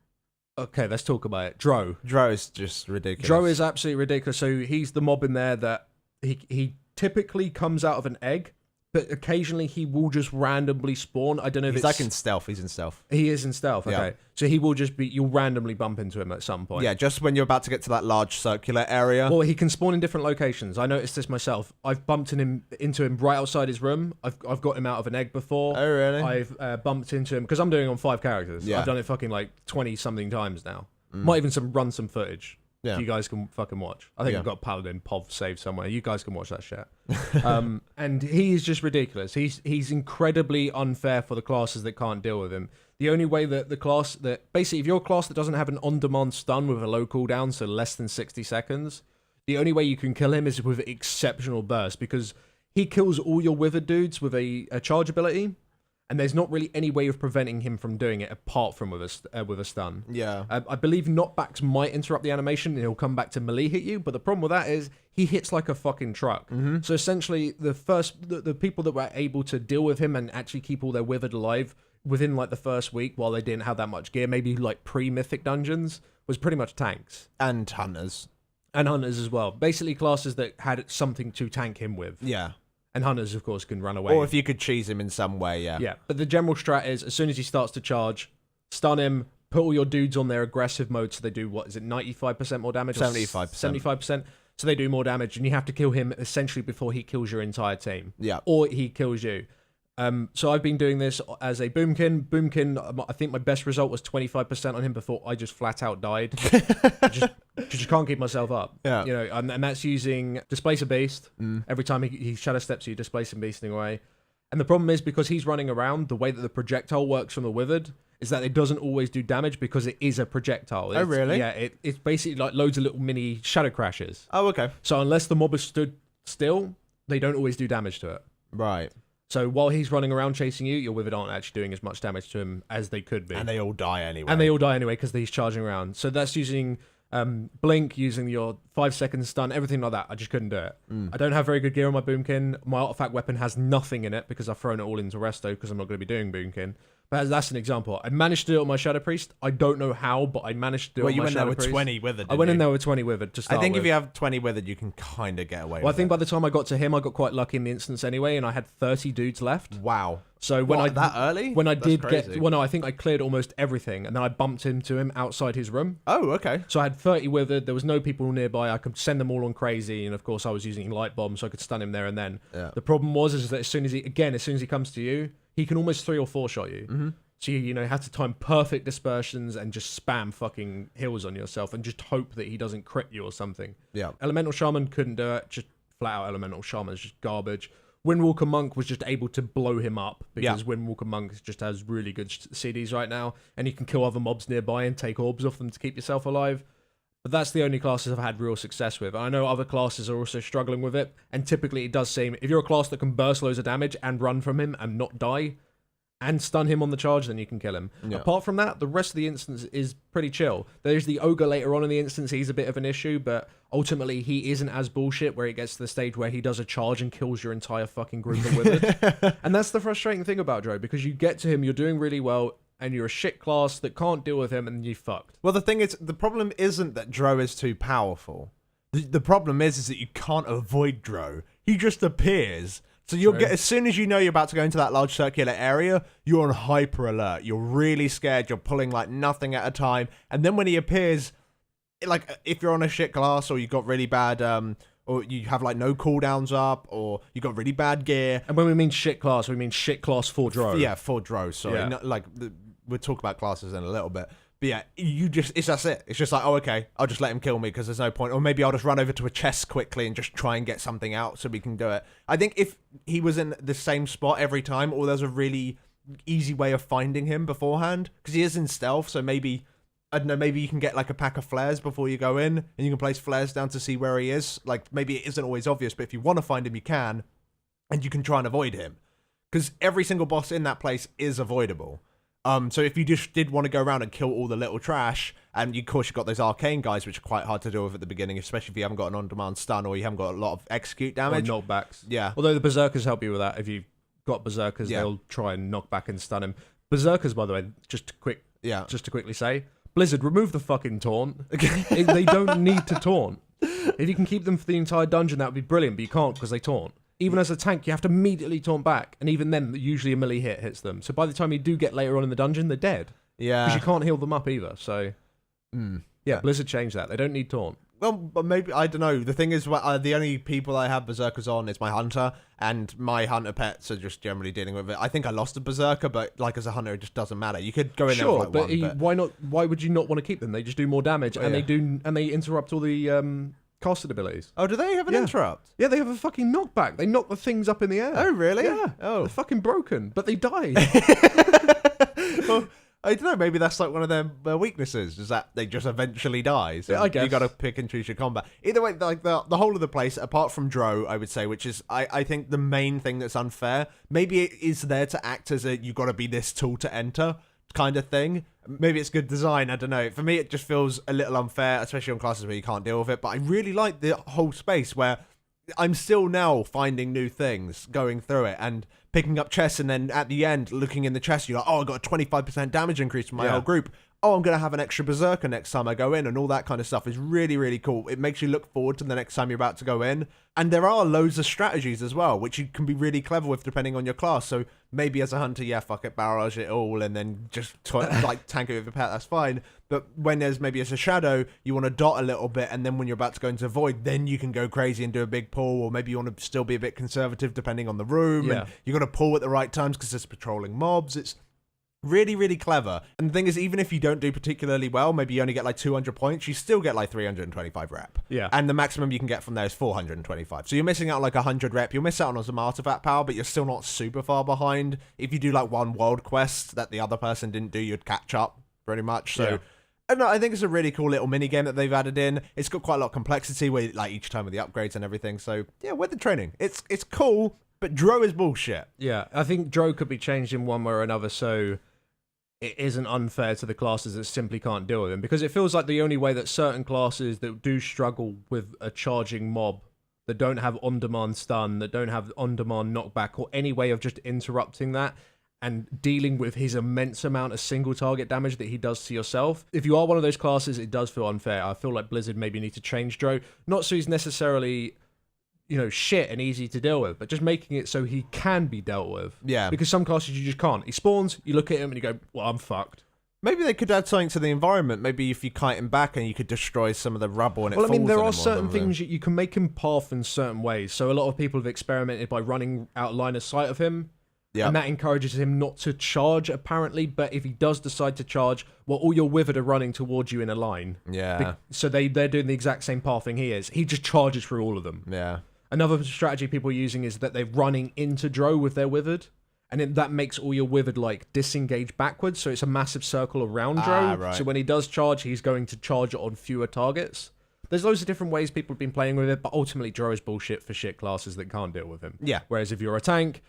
okay, let's talk about it. Dro is just ridiculous. Dro is absolutely ridiculous. So he's the mob in there that he typically comes out of an egg, but occasionally he will just randomly spawn. I don't know if he's like in stealth. He's in stealth. He is in stealth. Okay, Yeah. so he will just be. You'll randomly bump into him at some point. Yeah, just when you're about to get to that large circular area. Or he can spawn in different locations. I noticed this myself. I've bumped into him right outside his room. I've got him out of an egg before. Oh, really? I've bumped into him because I'm doing it on 5 characters. Yeah. I've done it fucking like 20 something times now. Might even run some footage. Yeah. You guys can fucking watch. I think Yeah. I've got Paladin POV saved somewhere. You guys can watch that shit. And he is just ridiculous. He's incredibly unfair for the classes that can't deal with him. The only way that the class that basically if you're a class that doesn't have an on-demand stun with a low cooldown, so less than 60 seconds, the only way you can kill him is with exceptional burst because he kills all your Withered dudes with a charge ability. And there's not really any way of preventing him from doing it apart from with a stun. Yeah. I believe knockbacks might interrupt the animation and he'll come back to melee hit you, but the problem with that is he hits like a fucking truck. Mm-hmm. So essentially, the people that were able to deal with him and actually keep all their Withered alive within like the first week while they didn't have that much gear, maybe like pre-mythic dungeons, was pretty much tanks. And hunters. And hunters as well. Basically classes that had something to tank him with. Yeah. And hunters, of course, can run away. Or if you could cheese him in some way, yeah. Yeah, but the general strat is as soon as he starts to charge, stun him, put all your dudes on their aggressive mode so they do, what is it, 95% more damage? 75%. 75%. So they do more damage, and you have to kill him essentially before he kills your entire team. Yeah. Or he kills you. So I've been doing this as a Boomkin. Boomkin, I think my best result was 25% on him before I just flat out died. just can't keep myself up. Yeah. You know, and that's using Displace a Beast. Every time he shadow steps you, Displace him beasting away. And the problem is because he's running around, the way that the projectile works from the Withered is that it doesn't always do damage because it is a projectile. Oh, really? Yeah, it's basically like loads of little mini shadow crashes. Oh, okay. So unless the mob is stood still, they don't always do damage to it. Right. So while he's running around chasing you, your Withered aren't actually doing as much damage to him as they could be. And they all die anyway. And they all die anyway because he's charging around. So that's using Blink using your 5-second stun, everything like that. I just couldn't do it. I don't have very good gear on my Boomkin. My artifact weapon has nothing in it because I've thrown it all into Resto because I'm not going to be doing Boomkin. But that's an example. I managed to do it on my Shadow Priest. I don't know how, but I managed to do it on my Shadow Priest. You went there with 20 Withered, I went in there with 20 Withered to start I think with. if you have 20 Withered, you can kind of get away with it. Well, I think by the time I got to him, I got quite lucky in the instance anyway, and I had 30 dudes left. Wow. So when that early? When I That's did crazy. get... Well, no, I think I cleared almost everything, and then I bumped into him outside his room. Oh, okay. So I had 30 Withered, there was no people nearby, I could send them all on crazy, and of course I was using Light Bomb, so I could stun him there and then. Yeah. The problem is that as soon as he comes to you, he can almost 3 or 4 shot you. Mm-hmm. So you have to time perfect dispersions and just spam fucking heals on yourself and just hope that he doesn't crit you or something. Yeah. Elemental Shaman couldn't do it, just flat out Elemental Shaman is just garbage. Windwalker Monk was just able to blow him up because Windwalker Monk just has really good CDs right now, and you can kill other mobs nearby and take orbs off them to keep yourself alive. But that's the only classes I've had real success with. I know other classes are also struggling with it, and typically it does seem, if you're a class that can burst loads of damage and run from him and not die, and stun him on the charge, then you can kill him. Yeah. Apart from that, the rest of the instance is pretty chill. There's the Ogre later on in the instance, he's a bit of an issue, but ultimately he isn't as bullshit where it gets to the stage where he does a charge and kills your entire fucking group of Withered. And that's the frustrating thing about Dro, because you get to him, you're doing really well, and you're a shit class that can't deal with him, and you fucked. Well, the thing is, the problem isn't that Dro is too powerful. The problem is that you can't avoid Dro. He just appears. So you'll get, as soon as you know you're about to go into that large circular area, you're on hyper alert. You're really scared. You're pulling like nothing at a time. And then when he appears, like if you're on a shit class or you got really bad, or you have like no cooldowns up, or you got really bad gear. And when we mean shit class, we mean shit class for Dro. Yeah, for Dro. Sorry, we'll talk about classes in a little bit. But yeah, that's it. It's just like, oh, okay, I'll just let him kill me because there's no point. Or maybe I'll just run over to a chest quickly and just try and get something out so we can do it. I think if he was in the same spot every time, or there's a really easy way of finding him beforehand, because he is in stealth, so maybe, I don't know, maybe you can get like a pack of flares before you go in, and you can place flares down to see where he is. Like, maybe it isn't always obvious, but if you want to find him, you can, and you can try and avoid him. Because every single boss in that place is avoidable. So if you just did want to go around and kill all the little trash, and of course you've got those arcane guys, which are quite hard to deal with at the beginning, especially if you haven't got an on-demand stun or you haven't got a lot of execute damage. Or knockbacks. Yeah. Although the Berserkers help you with that. If you've got Berserkers, they'll try and knock back and stun him. Berserkers, by the way, just to quickly say, Blizzard, remove the fucking taunt. They don't need to taunt. If you can keep them for the entire dungeon, that would be brilliant, but you can't because they taunt. Even as a tank, you have to immediately taunt back, and even then, usually a melee hit hits them. So by the time you do get later on in the dungeon, they're dead. Yeah. Because you can't heal them up either, so... Yeah, Blizzard changed that. They don't need taunt. Well, but maybe, I don't know. The thing is, the only people I have Berserkers on is my Hunter, and my Hunter pets are just generally dealing with it. I think I lost a Berserker, but like as a Hunter, it just doesn't matter. You could go in there with like one, why not? Why would you not want to keep them? They just do more damage, and they interrupt all the... casted abilities. Oh, do they have an interrupt? Yeah, they have a fucking knockback. They knock the things up in the air. Oh, really? Yeah. Oh. They're fucking broken, but they die. Well, I don't know, maybe that's like one of their weaknesses, is that they just eventually die. So I guess. You gotta pick and choose your combat. Either way, like the whole of the place, apart from Dro, I would say, which is, I think the main thing that's unfair, maybe it is there to act as a, you gotta be this tool to enter kind of thing. Maybe it's good design, I don't know. For me, it just feels a little unfair, especially on classes where you can't deal with it. But I really like the whole space where I'm still now finding new things, going through it, and picking up chests, and then at the end, looking in the chest, you're like, oh, I got a 25% damage increase from my whole group. Oh, I'm going to have an extra Berserker next time I go in, and all that kind of stuff is really, really cool. It makes you look forward to the next time you're about to go in. And there are loads of strategies as well, which you can be really clever with depending on your class. So maybe as a Hunter, yeah, fuck it, barrage it all, and then just like tank it with a pet, that's fine. But when there's maybe as a Shadow, you want to dot a little bit, and then when you're about to go into Void, then you can go crazy and do a big pull, or maybe you want to still be a bit conservative depending on the room, and you got to pull at the right times because it's patrolling mobs. It's really, really clever. And the thing is, even if you don't do particularly well, maybe you only get like 200 points, you still get like 325 rep. Yeah. And the maximum you can get from there is 425. So you're missing out on like 100 rep. You'll miss out on some artifact power, but you're still not super far behind. If you do like one world quest that the other person didn't do, you'd catch up pretty much. So I don't know, I think it's a really cool little mini game that they've added in. It's got quite a lot of complexity with like each time with the upgrades and everything. So yeah, with the training, it's cool, but Dro is bullshit. Yeah, I think Dro could be changed in one way or another. So it isn't unfair to the classes that simply can't deal with him, because it feels like the only way that certain classes that do struggle with a charging mob, that don't have on-demand stun, that don't have on-demand knockback, or any way of just interrupting that and dealing with his immense amount of single target damage that he does to yourself. If you are one of those classes, it does feel unfair. I feel like Blizzard maybe need to change Dro, not so he's necessarily, you know, shit and easy to deal with, but just making it so he can be dealt with. Yeah. Because some classes you just can't. He spawns, you look at him and you go, well, I'm fucked. Maybe they could add something to the environment. Maybe if you kite him back and you could destroy some of the rubble and it falls on him. Well, I mean, there are certain things you can make him path in certain ways. So a lot of people have experimented by running out line of sight of him. Yeah. And that encourages him not to charge, apparently. But if he does decide to charge, well, all your Withered are running towards you in a line. Yeah. So they're doing the exact same pathing he is. He just charges through all of them. Yeah. Another strategy people are using is that they're running into Dro with their Withered. And that makes all your Withered, like, disengage backwards, so it's a massive circle around Dro. Right. So when he does charge, he's going to charge it on fewer targets. There's loads of different ways people have been playing with it, but ultimately Dro is bullshit for shit classes that can't deal with him. Yeah. Whereas if you're a tank,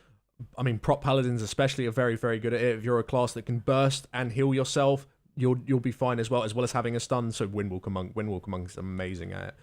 I mean, prop paladins especially are very, very good at it. If you're a class that can burst and heal yourself, you'll be fine as well as having a stun. So Windwalker Monk is amazing at it.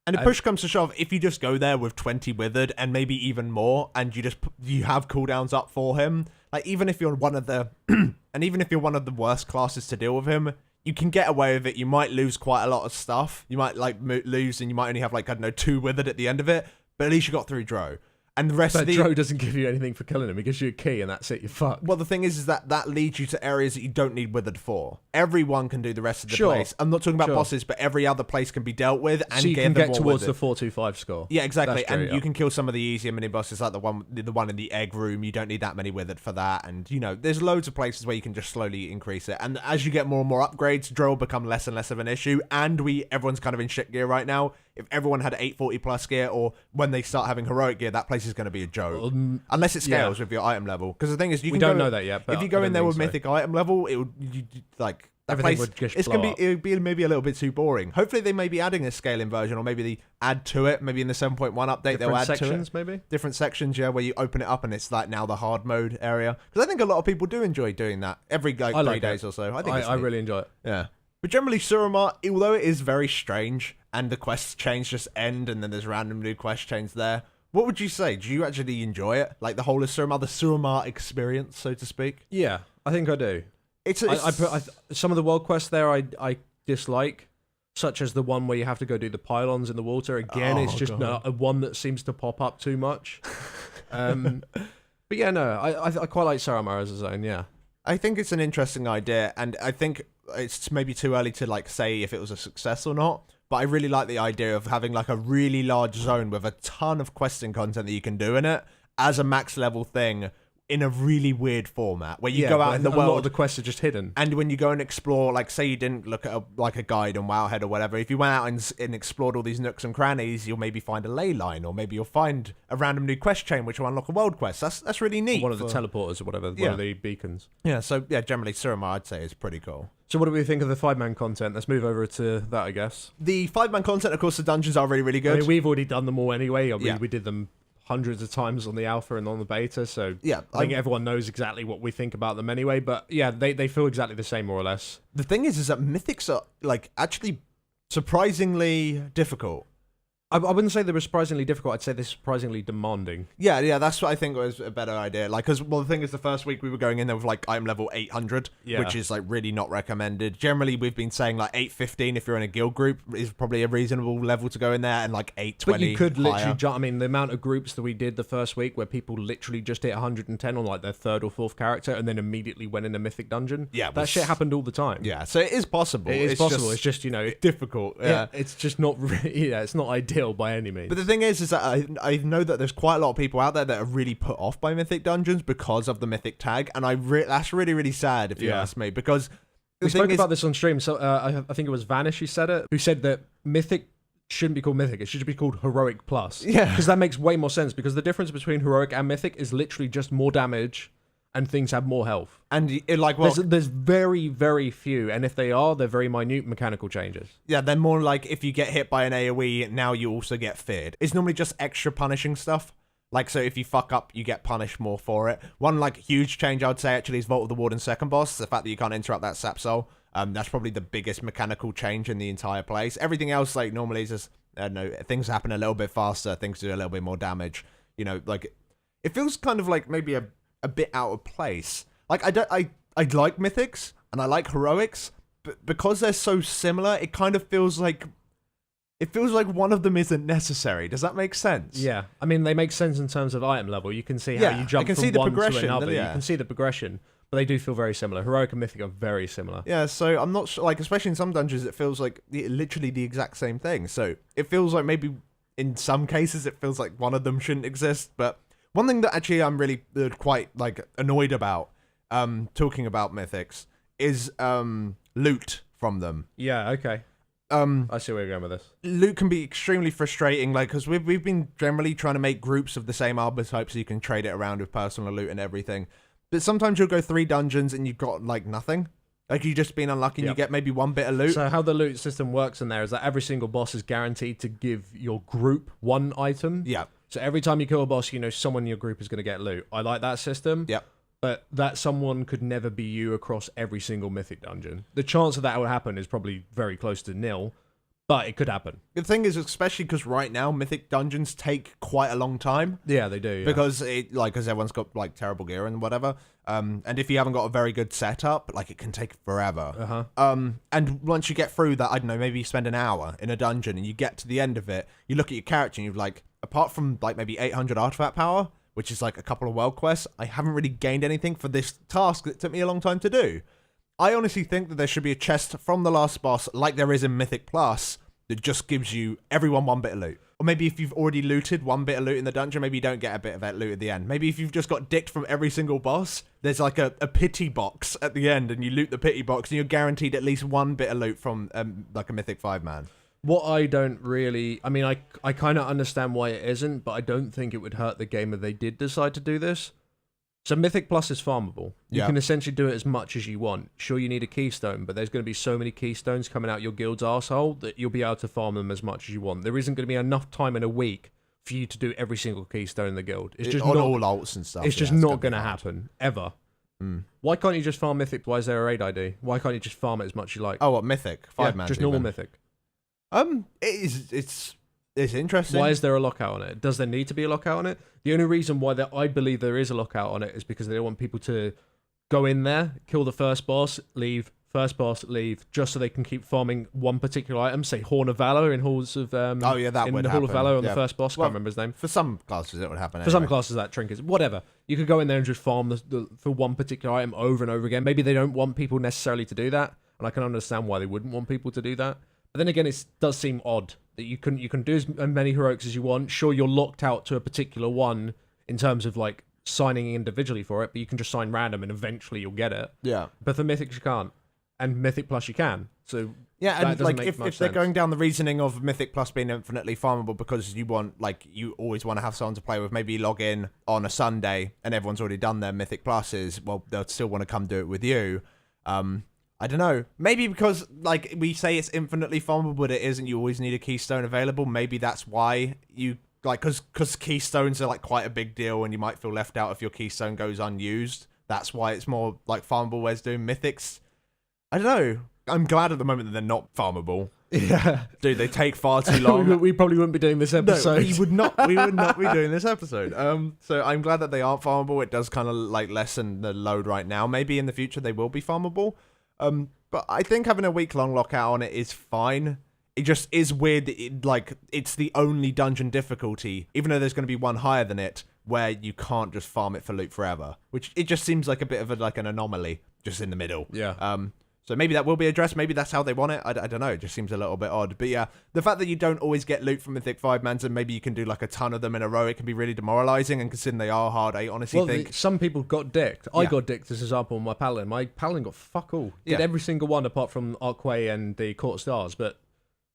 And if push comes to shove, if you just go there with 20 Withered and maybe even more, and you have cooldowns up for him, like even if you're one of the worst classes to deal with him, you can get away with it. You might lose quite a lot of stuff. You might lose, and you might only have 2 Withered at the end of it. But at least you got through Dro. And the rest of the... Dro doesn't give you anything for killing him. It gives you a key, and that's it. You're fucked. Well, the thing is that leads you to areas that you don't need Withered for. Everyone can do the rest of the place. I'm not talking about bosses, but every other place can be dealt with, and so you can get towards Withered. the 425 score. Yeah, exactly. And you can kill some of the easier mini bosses, like the one in the egg room. You don't need that many Withered for that. And there's loads of places where you can just slowly increase it. And as you get more and more upgrades, Dro will become less and less of an issue. And everyone's kind of in shit gear right now. If everyone had 840 plus gear, or when they start having heroic gear, that place is going to be a joke. Unless it scales with your item level. Because the thing is, we don't know that yet. But if you go in there with mythic item level, it would everything would just it would be maybe a little bit too boring. Hopefully, they may be adding a scaling version, or maybe they add to it. Maybe in the 7.1 update, they'll add sections, to it. maybe different sections, where you open it up and it's now the hard mode area. Because I think a lot of people do enjoy doing that every 3 days or so. I really enjoy it. Yeah. But generally, Suramar, although it is very strange, and the quests change just end, and then there's random new quest chains there, what would you say? Do you actually enjoy it? Like the whole of Suramar, the Suramar experience, so to speak? Yeah, I think I do. Some of the world quests there I dislike, such as the one where you have to go do the pylons in the water. Again, it's just a one that seems to pop up too much. But yeah, no, I quite like Suramar as a zone, yeah. I think it's an interesting idea, and I think it's maybe too early to say if it was a success or not, but I really like the idea of having a really large zone with a ton of questing content that you can do in it as a max level thing in a really weird format where you go out in the world. A lot of the quests are just hidden. And when you go and explore, say you didn't look at a guide on Wowhead or whatever, if you went out and explored all these nooks and crannies, you'll maybe find a ley line, or maybe you'll find a random new quest chain which will unlock a world quest. That's really neat. One of the teleporters or whatever, one of the beacons. Yeah, so generally Suramar I'd say is pretty cool. So what do we think of the 5-man content? Let's move over to that, I guess. The 5-man content, of course, the dungeons are really, really good. I mean, we've already done them all anyway. We did them hundreds of times on the alpha and on the beta, so yeah, I think everyone knows exactly what we think about them anyway. But yeah, they feel exactly the same, more or less. The thing is that mythics are actually surprisingly difficult. I wouldn't say they were surprisingly difficult. I'd say they're surprisingly demanding. Yeah, that's what I think was a better idea. Because the thing is, the first week we were going in there with item level 800, which is really not recommended. Generally, we've been saying 815 if you're in a guild group is probably a reasonable level to go in there, and 820. But you could literally jump. I mean, the amount of groups that we did the first week where people literally just hit 110 on their 3rd or 4th character, and then immediately went in a mythic dungeon. Yeah, that shit happened all the time. Yeah, so it is possible. It's possible. It's just it's difficult. Yeah, it's just not. It's not ideal by any means. But the thing is that I know that there's quite a lot of people out there that are really put off by mythic dungeons because of the mythic tag, and that's really, really sad if you ask me, because we spoke about this on stream. So I think it was Vanish who said it, who said that mythic shouldn't be called mythic, it should be called heroic plus. Yeah, because that makes way more sense, because the difference between heroic and mythic is literally just more damage and things have more health. And there's very, very few, and if they are, they're very minute mechanical changes. Yeah, they're more if you get hit by an AoE, now you also get feared. It's normally just extra punishing stuff. Like, so if you fuck up, you get punished more for it. One, like, huge change I would say, actually, is Vault of the Warden's second boss. The fact that you can't interrupt that sap soul. That's probably the biggest mechanical change in the entire place. Everything else, like, normally is just, I don't know, things happen a little bit faster, things do a little bit more damage. You know, like, it feels kind of like maybe a bit out of place. Like, I like Mythics, and I like Heroics, but because they're so similar, it kind of feels like... It feels like one of them isn't necessary. Does that make sense? Yeah. I mean, they make sense in terms of item level. You can see how you jump from one to another. You can see the progression, but they do feel very similar. Heroic and Mythic are very similar. Yeah, so I'm not sure, like, especially in some dungeons, it feels like literally the exact same thing. So it feels like maybe in some cases it feels like one of them shouldn't exist. But one thing that actually I'm really quite, like, annoyed about talking about Mythics is loot from them. Yeah, okay. I see where you're going with this. Loot can be extremely frustrating, like, because we've been generally trying to make groups of the same archetype so you can trade it around with personal loot and everything. But sometimes you'll go 3 dungeons and you've got, like, nothing. Like, you've just been unlucky and you get maybe 1 bit of loot. So how the loot system works in there is that every single boss is guaranteed to give your group 1 item. Yeah. So every time you kill a boss, you know someone in your group is going to get loot. I like that system. Yep. But that someone could never be you across every single Mythic dungeon. The chance of that will happen is probably very close to nil, but it could happen. The thing is, especially because right now, Mythic dungeons take quite a long time. Yeah, they do. Yeah. Because everyone's got, like, terrible gear and whatever. And if you haven't got a very good setup, like, it can take forever. And once you get through that, I don't know, maybe you spend an hour in a dungeon and you get to the end of it, you look at your character and you're like, apart from, like, maybe 800 artifact power, which is like a couple of world quests, I haven't really gained anything for this task that took me a long time to do. I honestly think that there should be a chest from the last boss, like there is in Mythic Plus, that just gives you everyone 1 bit of loot. Or maybe if you've already looted 1 bit of loot in the dungeon, maybe you don't get a bit of that loot at the end. Maybe if you've just got dicked from every single boss, there's like a pity box at the end, and you loot the pity box, and you're guaranteed at least 1 bit of loot from like a Mythic 5-man. What I don't really... I mean, I kind of understand why it isn't, but I don't think it would hurt the game if they did decide to do this. So Mythic Plus is farmable. You can essentially do it as much as you want. Sure, you need a keystone, but there's going to be so many keystones coming out your guild's arsehole that you'll be able to farm them as much as you want. There isn't going to be enough time in a week for you to do every single keystone in the guild. It's just on not, all alts and stuff. It's just not going to happen, ever. Why can't you just farm Mythic? Why is there a raid ID? Why can't you just farm it as much as you like? Oh, what, Mythic? 5-man? Just normal Mythic. It's interesting. Why is there a lockout on it? Does there need to be a lockout on it? The only reason why I believe there is a lockout on it is because they don't want people to go in there, kill the first boss, leave, first boss, leave, just so they can keep farming one particular item, say Horn of Valor in Halls of... that would happen. In the Hall of Valor on the first boss, can't remember his name. For some classes it would happen. For some classes that trinkets, whatever. You could go in there and just farm for one particular item over and over again. Maybe they don't want people necessarily to do that, and I can understand why they wouldn't want people to do that. But then again, it does seem odd that you can do as many heroics as you want. Sure, you're locked out to a particular one in terms of like signing individually for it, but you can just sign random and eventually you'll get it. Yeah. But for Mythics you can't, and Mythic Plus you can. So yeah, and like if they're going down the reasoning of Mythic Plus being infinitely farmable because you always want to have someone to play with, maybe you log in on a Sunday and everyone's already done their Mythic Pluses. Well, they'll still want to come do it with you. I don't know. Maybe because, like, we say it's infinitely farmable, but it isn't. You always need a keystone available. Maybe that's why you, like, because keystones are, like, quite a big deal, and you might feel left out if your keystone goes unused. That's why it's more, like, farmable, whereas doing Mythics, I don't know. I'm glad at the moment that they're not farmable. Yeah. Dude, they take far too long. we probably wouldn't be doing this episode. No, we would not be doing this episode. So I'm glad that they aren't farmable. It does kind of, like, lessen the load right now. Maybe in the future they will be farmable. But I think having a week-long lockout on it is fine. It just is weird that it's the only dungeon difficulty, even though there's going to be one higher than it, where you can't just farm it for loot forever. Which it just seems like a bit of an anomaly, just in the middle. Yeah. So maybe that will be addressed. Maybe that's how they want it. I don't know. It just seems a little bit odd. But yeah, the fact that you don't always get loot from Mythic 5-mans and maybe you can do like a ton of them in a row, it can be really demoralizing. And considering they are hard, I honestly think... some people got dicked. I got dicked, as an example, on my Paladin. My Paladin got fuck all. Did every single one apart from Archway and the Court of Stars. But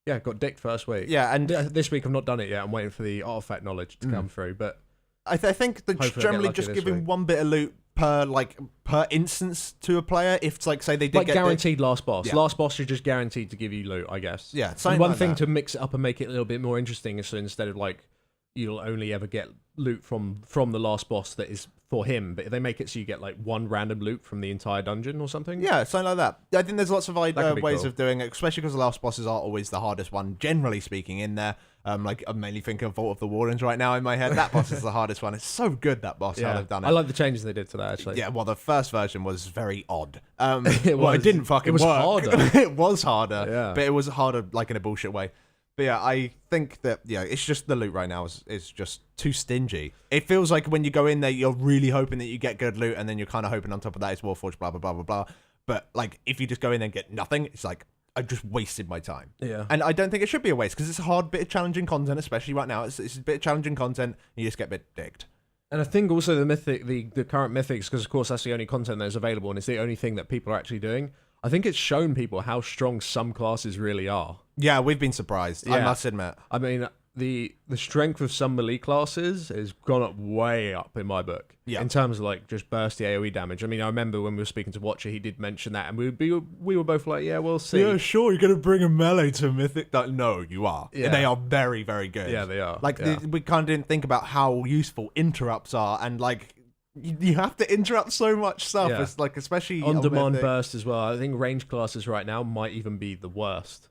yeah, got dicked first week. Yeah, and this week I've not done it yet. I'm waiting for the artifact knowledge to come through. But I think that generally just giving one bit of loot per instance to a player, if it's like, say they did get guaranteed last boss. Last boss is just guaranteed to give you loot, I guess. Yeah, and one thing to mix it up and make it a little bit more interesting is so instead of like you'll only ever get loot from the last boss that is for him, but they make it so you get like one random loot from the entire dungeon or something. Yeah, something like that. I think there's lots of ways cool. of doing it, especially because the last bosses are always the hardest one, generally speaking, in there. Like, I'm mainly thinking of Vault of the Wardens right now in my head. That boss is the hardest one. It's so good, that boss, how they've done it. I like the changes they did to that, actually. Yeah, well, the first version was very odd. It didn't fucking work. Harder. It was harder, Yeah. but it was harder, like, in a bullshit way. But yeah, I think that, it's just the loot right now is just too stingy. It feels like when you go in there, you're really hoping that you get good loot, and then you're kind of hoping on top of that is Warforged, blah, blah, blah, blah, blah. But, like, if you just go in there and get nothing, it's like, I just wasted my time. Yeah. And I don't think it should be a waste, because it's a hard bit of challenging content, especially right now. It's a bit of challenging content, and you just get a bit digged. And I think also the Mythic, the current Mythics, because of course that's the only content that is available, and it's the only thing that people are actually doing. I think it's shown people how strong some classes really are. Yeah, we've been surprised, I must admit. I mean, the strength of some melee classes has gone up way up in my book. Yeah. In terms of like just bursty AoE damage. I mean, I remember when we were speaking to Watcher, he did mention that, and we were both like, yeah, we'll see. Yeah, sure, you're going to bring a melee to a Mythic. No, you are. Yeah. They are very, very good. Yeah, they are. Like, yeah. we kind of didn't think about how useful interrupts are, and like, you have to interrupt so much stuff. Yeah. It's like, especially on-demand Mythic. burst as well. I think range classes right now might even be the worst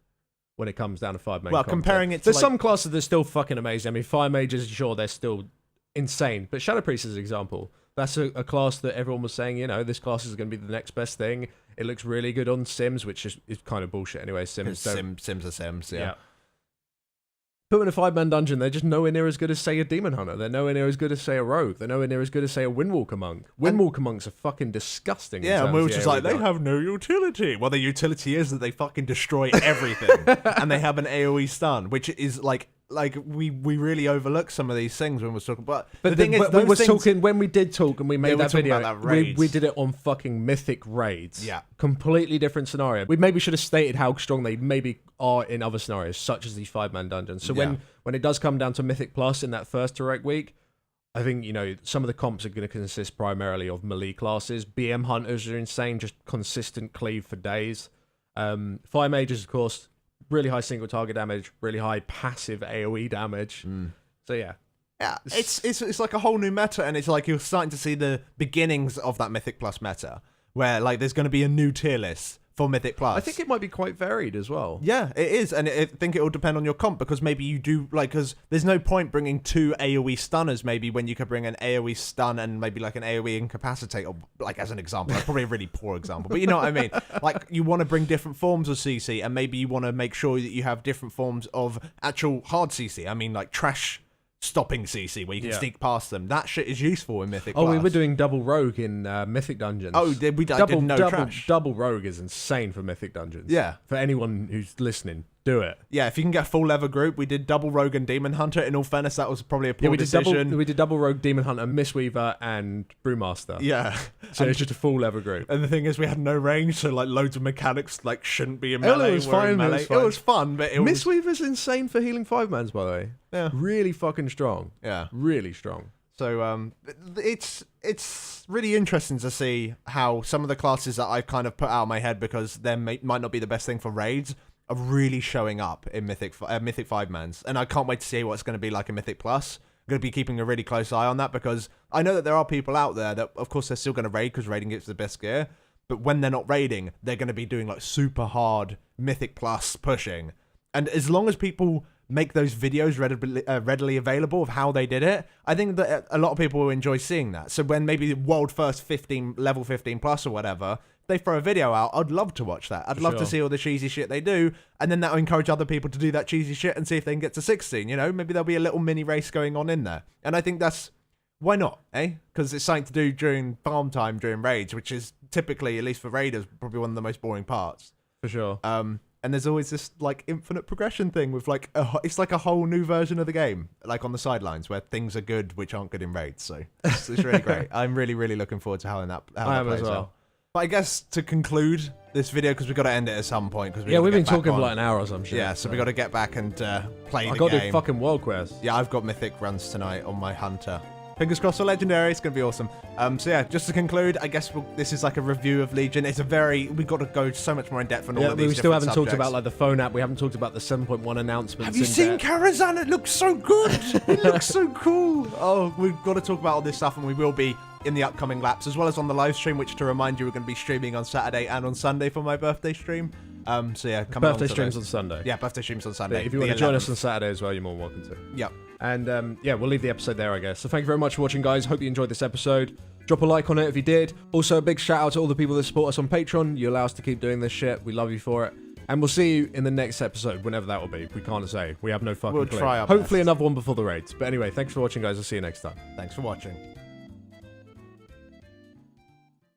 when it comes down to 5 main. Well, content. comparing it to there's like, some classes that are still fucking amazing. I mean, fire mages, sure, they're still insane, but Shadow Priest is an example. That's a class that everyone was saying, this class is going to be the next best thing. It looks really good on Sims, which is kind of bullshit anyway. Sims are Sims, yeah. Put in a 5-man dungeon, they're just nowhere near as good as, say, a Demon Hunter. They're nowhere near as good as, say, a Rogue. They're nowhere near as good as, say, a Windwalker Monk. Windwalker Monks are fucking disgusting. Yeah, and we were just like, they have no utility. Well, the utility is that they fucking destroy everything. And they have an AoE stun, which is like we really overlook some of these things when we're talking. But the thing is, when we did talk and we made that video, about that we did it on fucking Mythic raids. Yeah. Completely different scenario. We maybe should have stated how strong they maybe are in other scenarios, such as these 5-man dungeons. So when it does come down to Mythic Plus in that first direct week, I think, some of the comps are going to consist primarily of melee classes. BM Hunters are insane, just consistent cleave for days. Fire Mages, of course, really high single target damage, really high passive AoE damage. So yeah. Yeah, it's like a whole new meta, and it's like you're starting to see the beginnings of that Mythic Plus meta, where like there's going to be a new tier list for Mythic Plus. I think it might be quite varied as well. Yeah, it is, and I think it will depend on your comp, because maybe you do, like, because there's no point bringing 2 AoE stunners maybe when you could bring an AoE stun and maybe like an AoE incapacitate, or like as an example. That's probably a really poor example, but you know what I mean. Like, you want to bring different forms of CC, and maybe you want to make sure that you have different forms of actual hard CC. I mean, like trash stopping CC, where you can sneak past them. That shit is useful in Mythic Plus. We were doing double rogue in Mythic Dungeons. Oh, did we? Didn't know trash. Double rogue is insane for Mythic Dungeons. Yeah. For anyone who's listening, do it. Yeah, if you can get a full level group, we did double rogue and demon hunter. In all fairness, that was probably a poor decision. We did double rogue, demon hunter, Mistweaver, and Brewmaster. Yeah. So it's just a full level group. And the thing is, we had no range, so like loads of mechanics like shouldn't be in melee. It was fine. It was fun, but Mistweaver's insane for healing 5-mans, by the way. Yeah. Really fucking strong. Yeah. Really strong. So it's really interesting to see how some of the classes that I've kind of put out of my head, because they might not be the best thing for raids, are really showing up in Mythic 5-mans. And I can't wait to see what it's going to be like in Mythic Plus. I'm going to be keeping a really close eye on that, because I know that there are people out there that, of course, they're still going to raid because raiding gives the best gear. But when they're not raiding, they're going to be doing like super hard Mythic Plus pushing. And as long as people make those videos readily available of how they did it, I think that a lot of people will enjoy seeing that. So when maybe world first level 15 plus or whatever, they throw a video out, I'd love to watch that. I'd love to see all the cheesy shit they do, and then that'll encourage other people to do that cheesy shit and see if they can get to 16, Maybe there'll be a little mini race going on in there. And I think that's, why not, eh? Because it's something to do during farm time, during raids, which is typically, at least for raiders, probably one of the most boring parts. For sure. And there's always this like infinite progression thing with like it's like a whole new version of the game, like on the sidelines where things are good which aren't good in raids. So it's really great. I'm really looking forward to how that plays out. But I guess to conclude this video, because we've got to end it at some point. Because we've been talking for like an hour or some shit. Yeah, so we got to get back and play the game. I got to do fucking world quest. Yeah, I've got Mythic runs tonight on my Hunter. fingers crossed for Legendary. It's going to be awesome. So yeah, just to conclude, I guess this is like a review of Legion. It's we've got to go so much more in depth on all of these. We still haven't subjects. talked about like the phone app. We haven't talked about the 7.1 announcements. Have you seen Karazhan? It looks so good. It looks so cool. Oh, we've got to talk about all this stuff, and we will be in the upcoming laps, as well as on the live stream, which, to remind you, we're going to be streaming on Saturday and on Sunday for my birthday stream. So yeah, come birthday streams on Sunday. Yeah, birthday streams on Sunday. But if you want to join us on Saturday as well, you're more than welcome to. Yep. And yeah, we'll leave the episode there, I guess. So thank you very much for watching, guys. Hope you enjoyed this episode. Drop a like on it if you did. Also, a big shout out to all the people that support us on Patreon. You allow us to keep doing this shit. We love you for it. And we'll see you in the next episode, whenever that will be. We can't say. We have no fucking clue. We'll try our Hopefully best. another one before the raids. But anyway, thanks for watching, guys. I'll see you next time. Thanks for watching.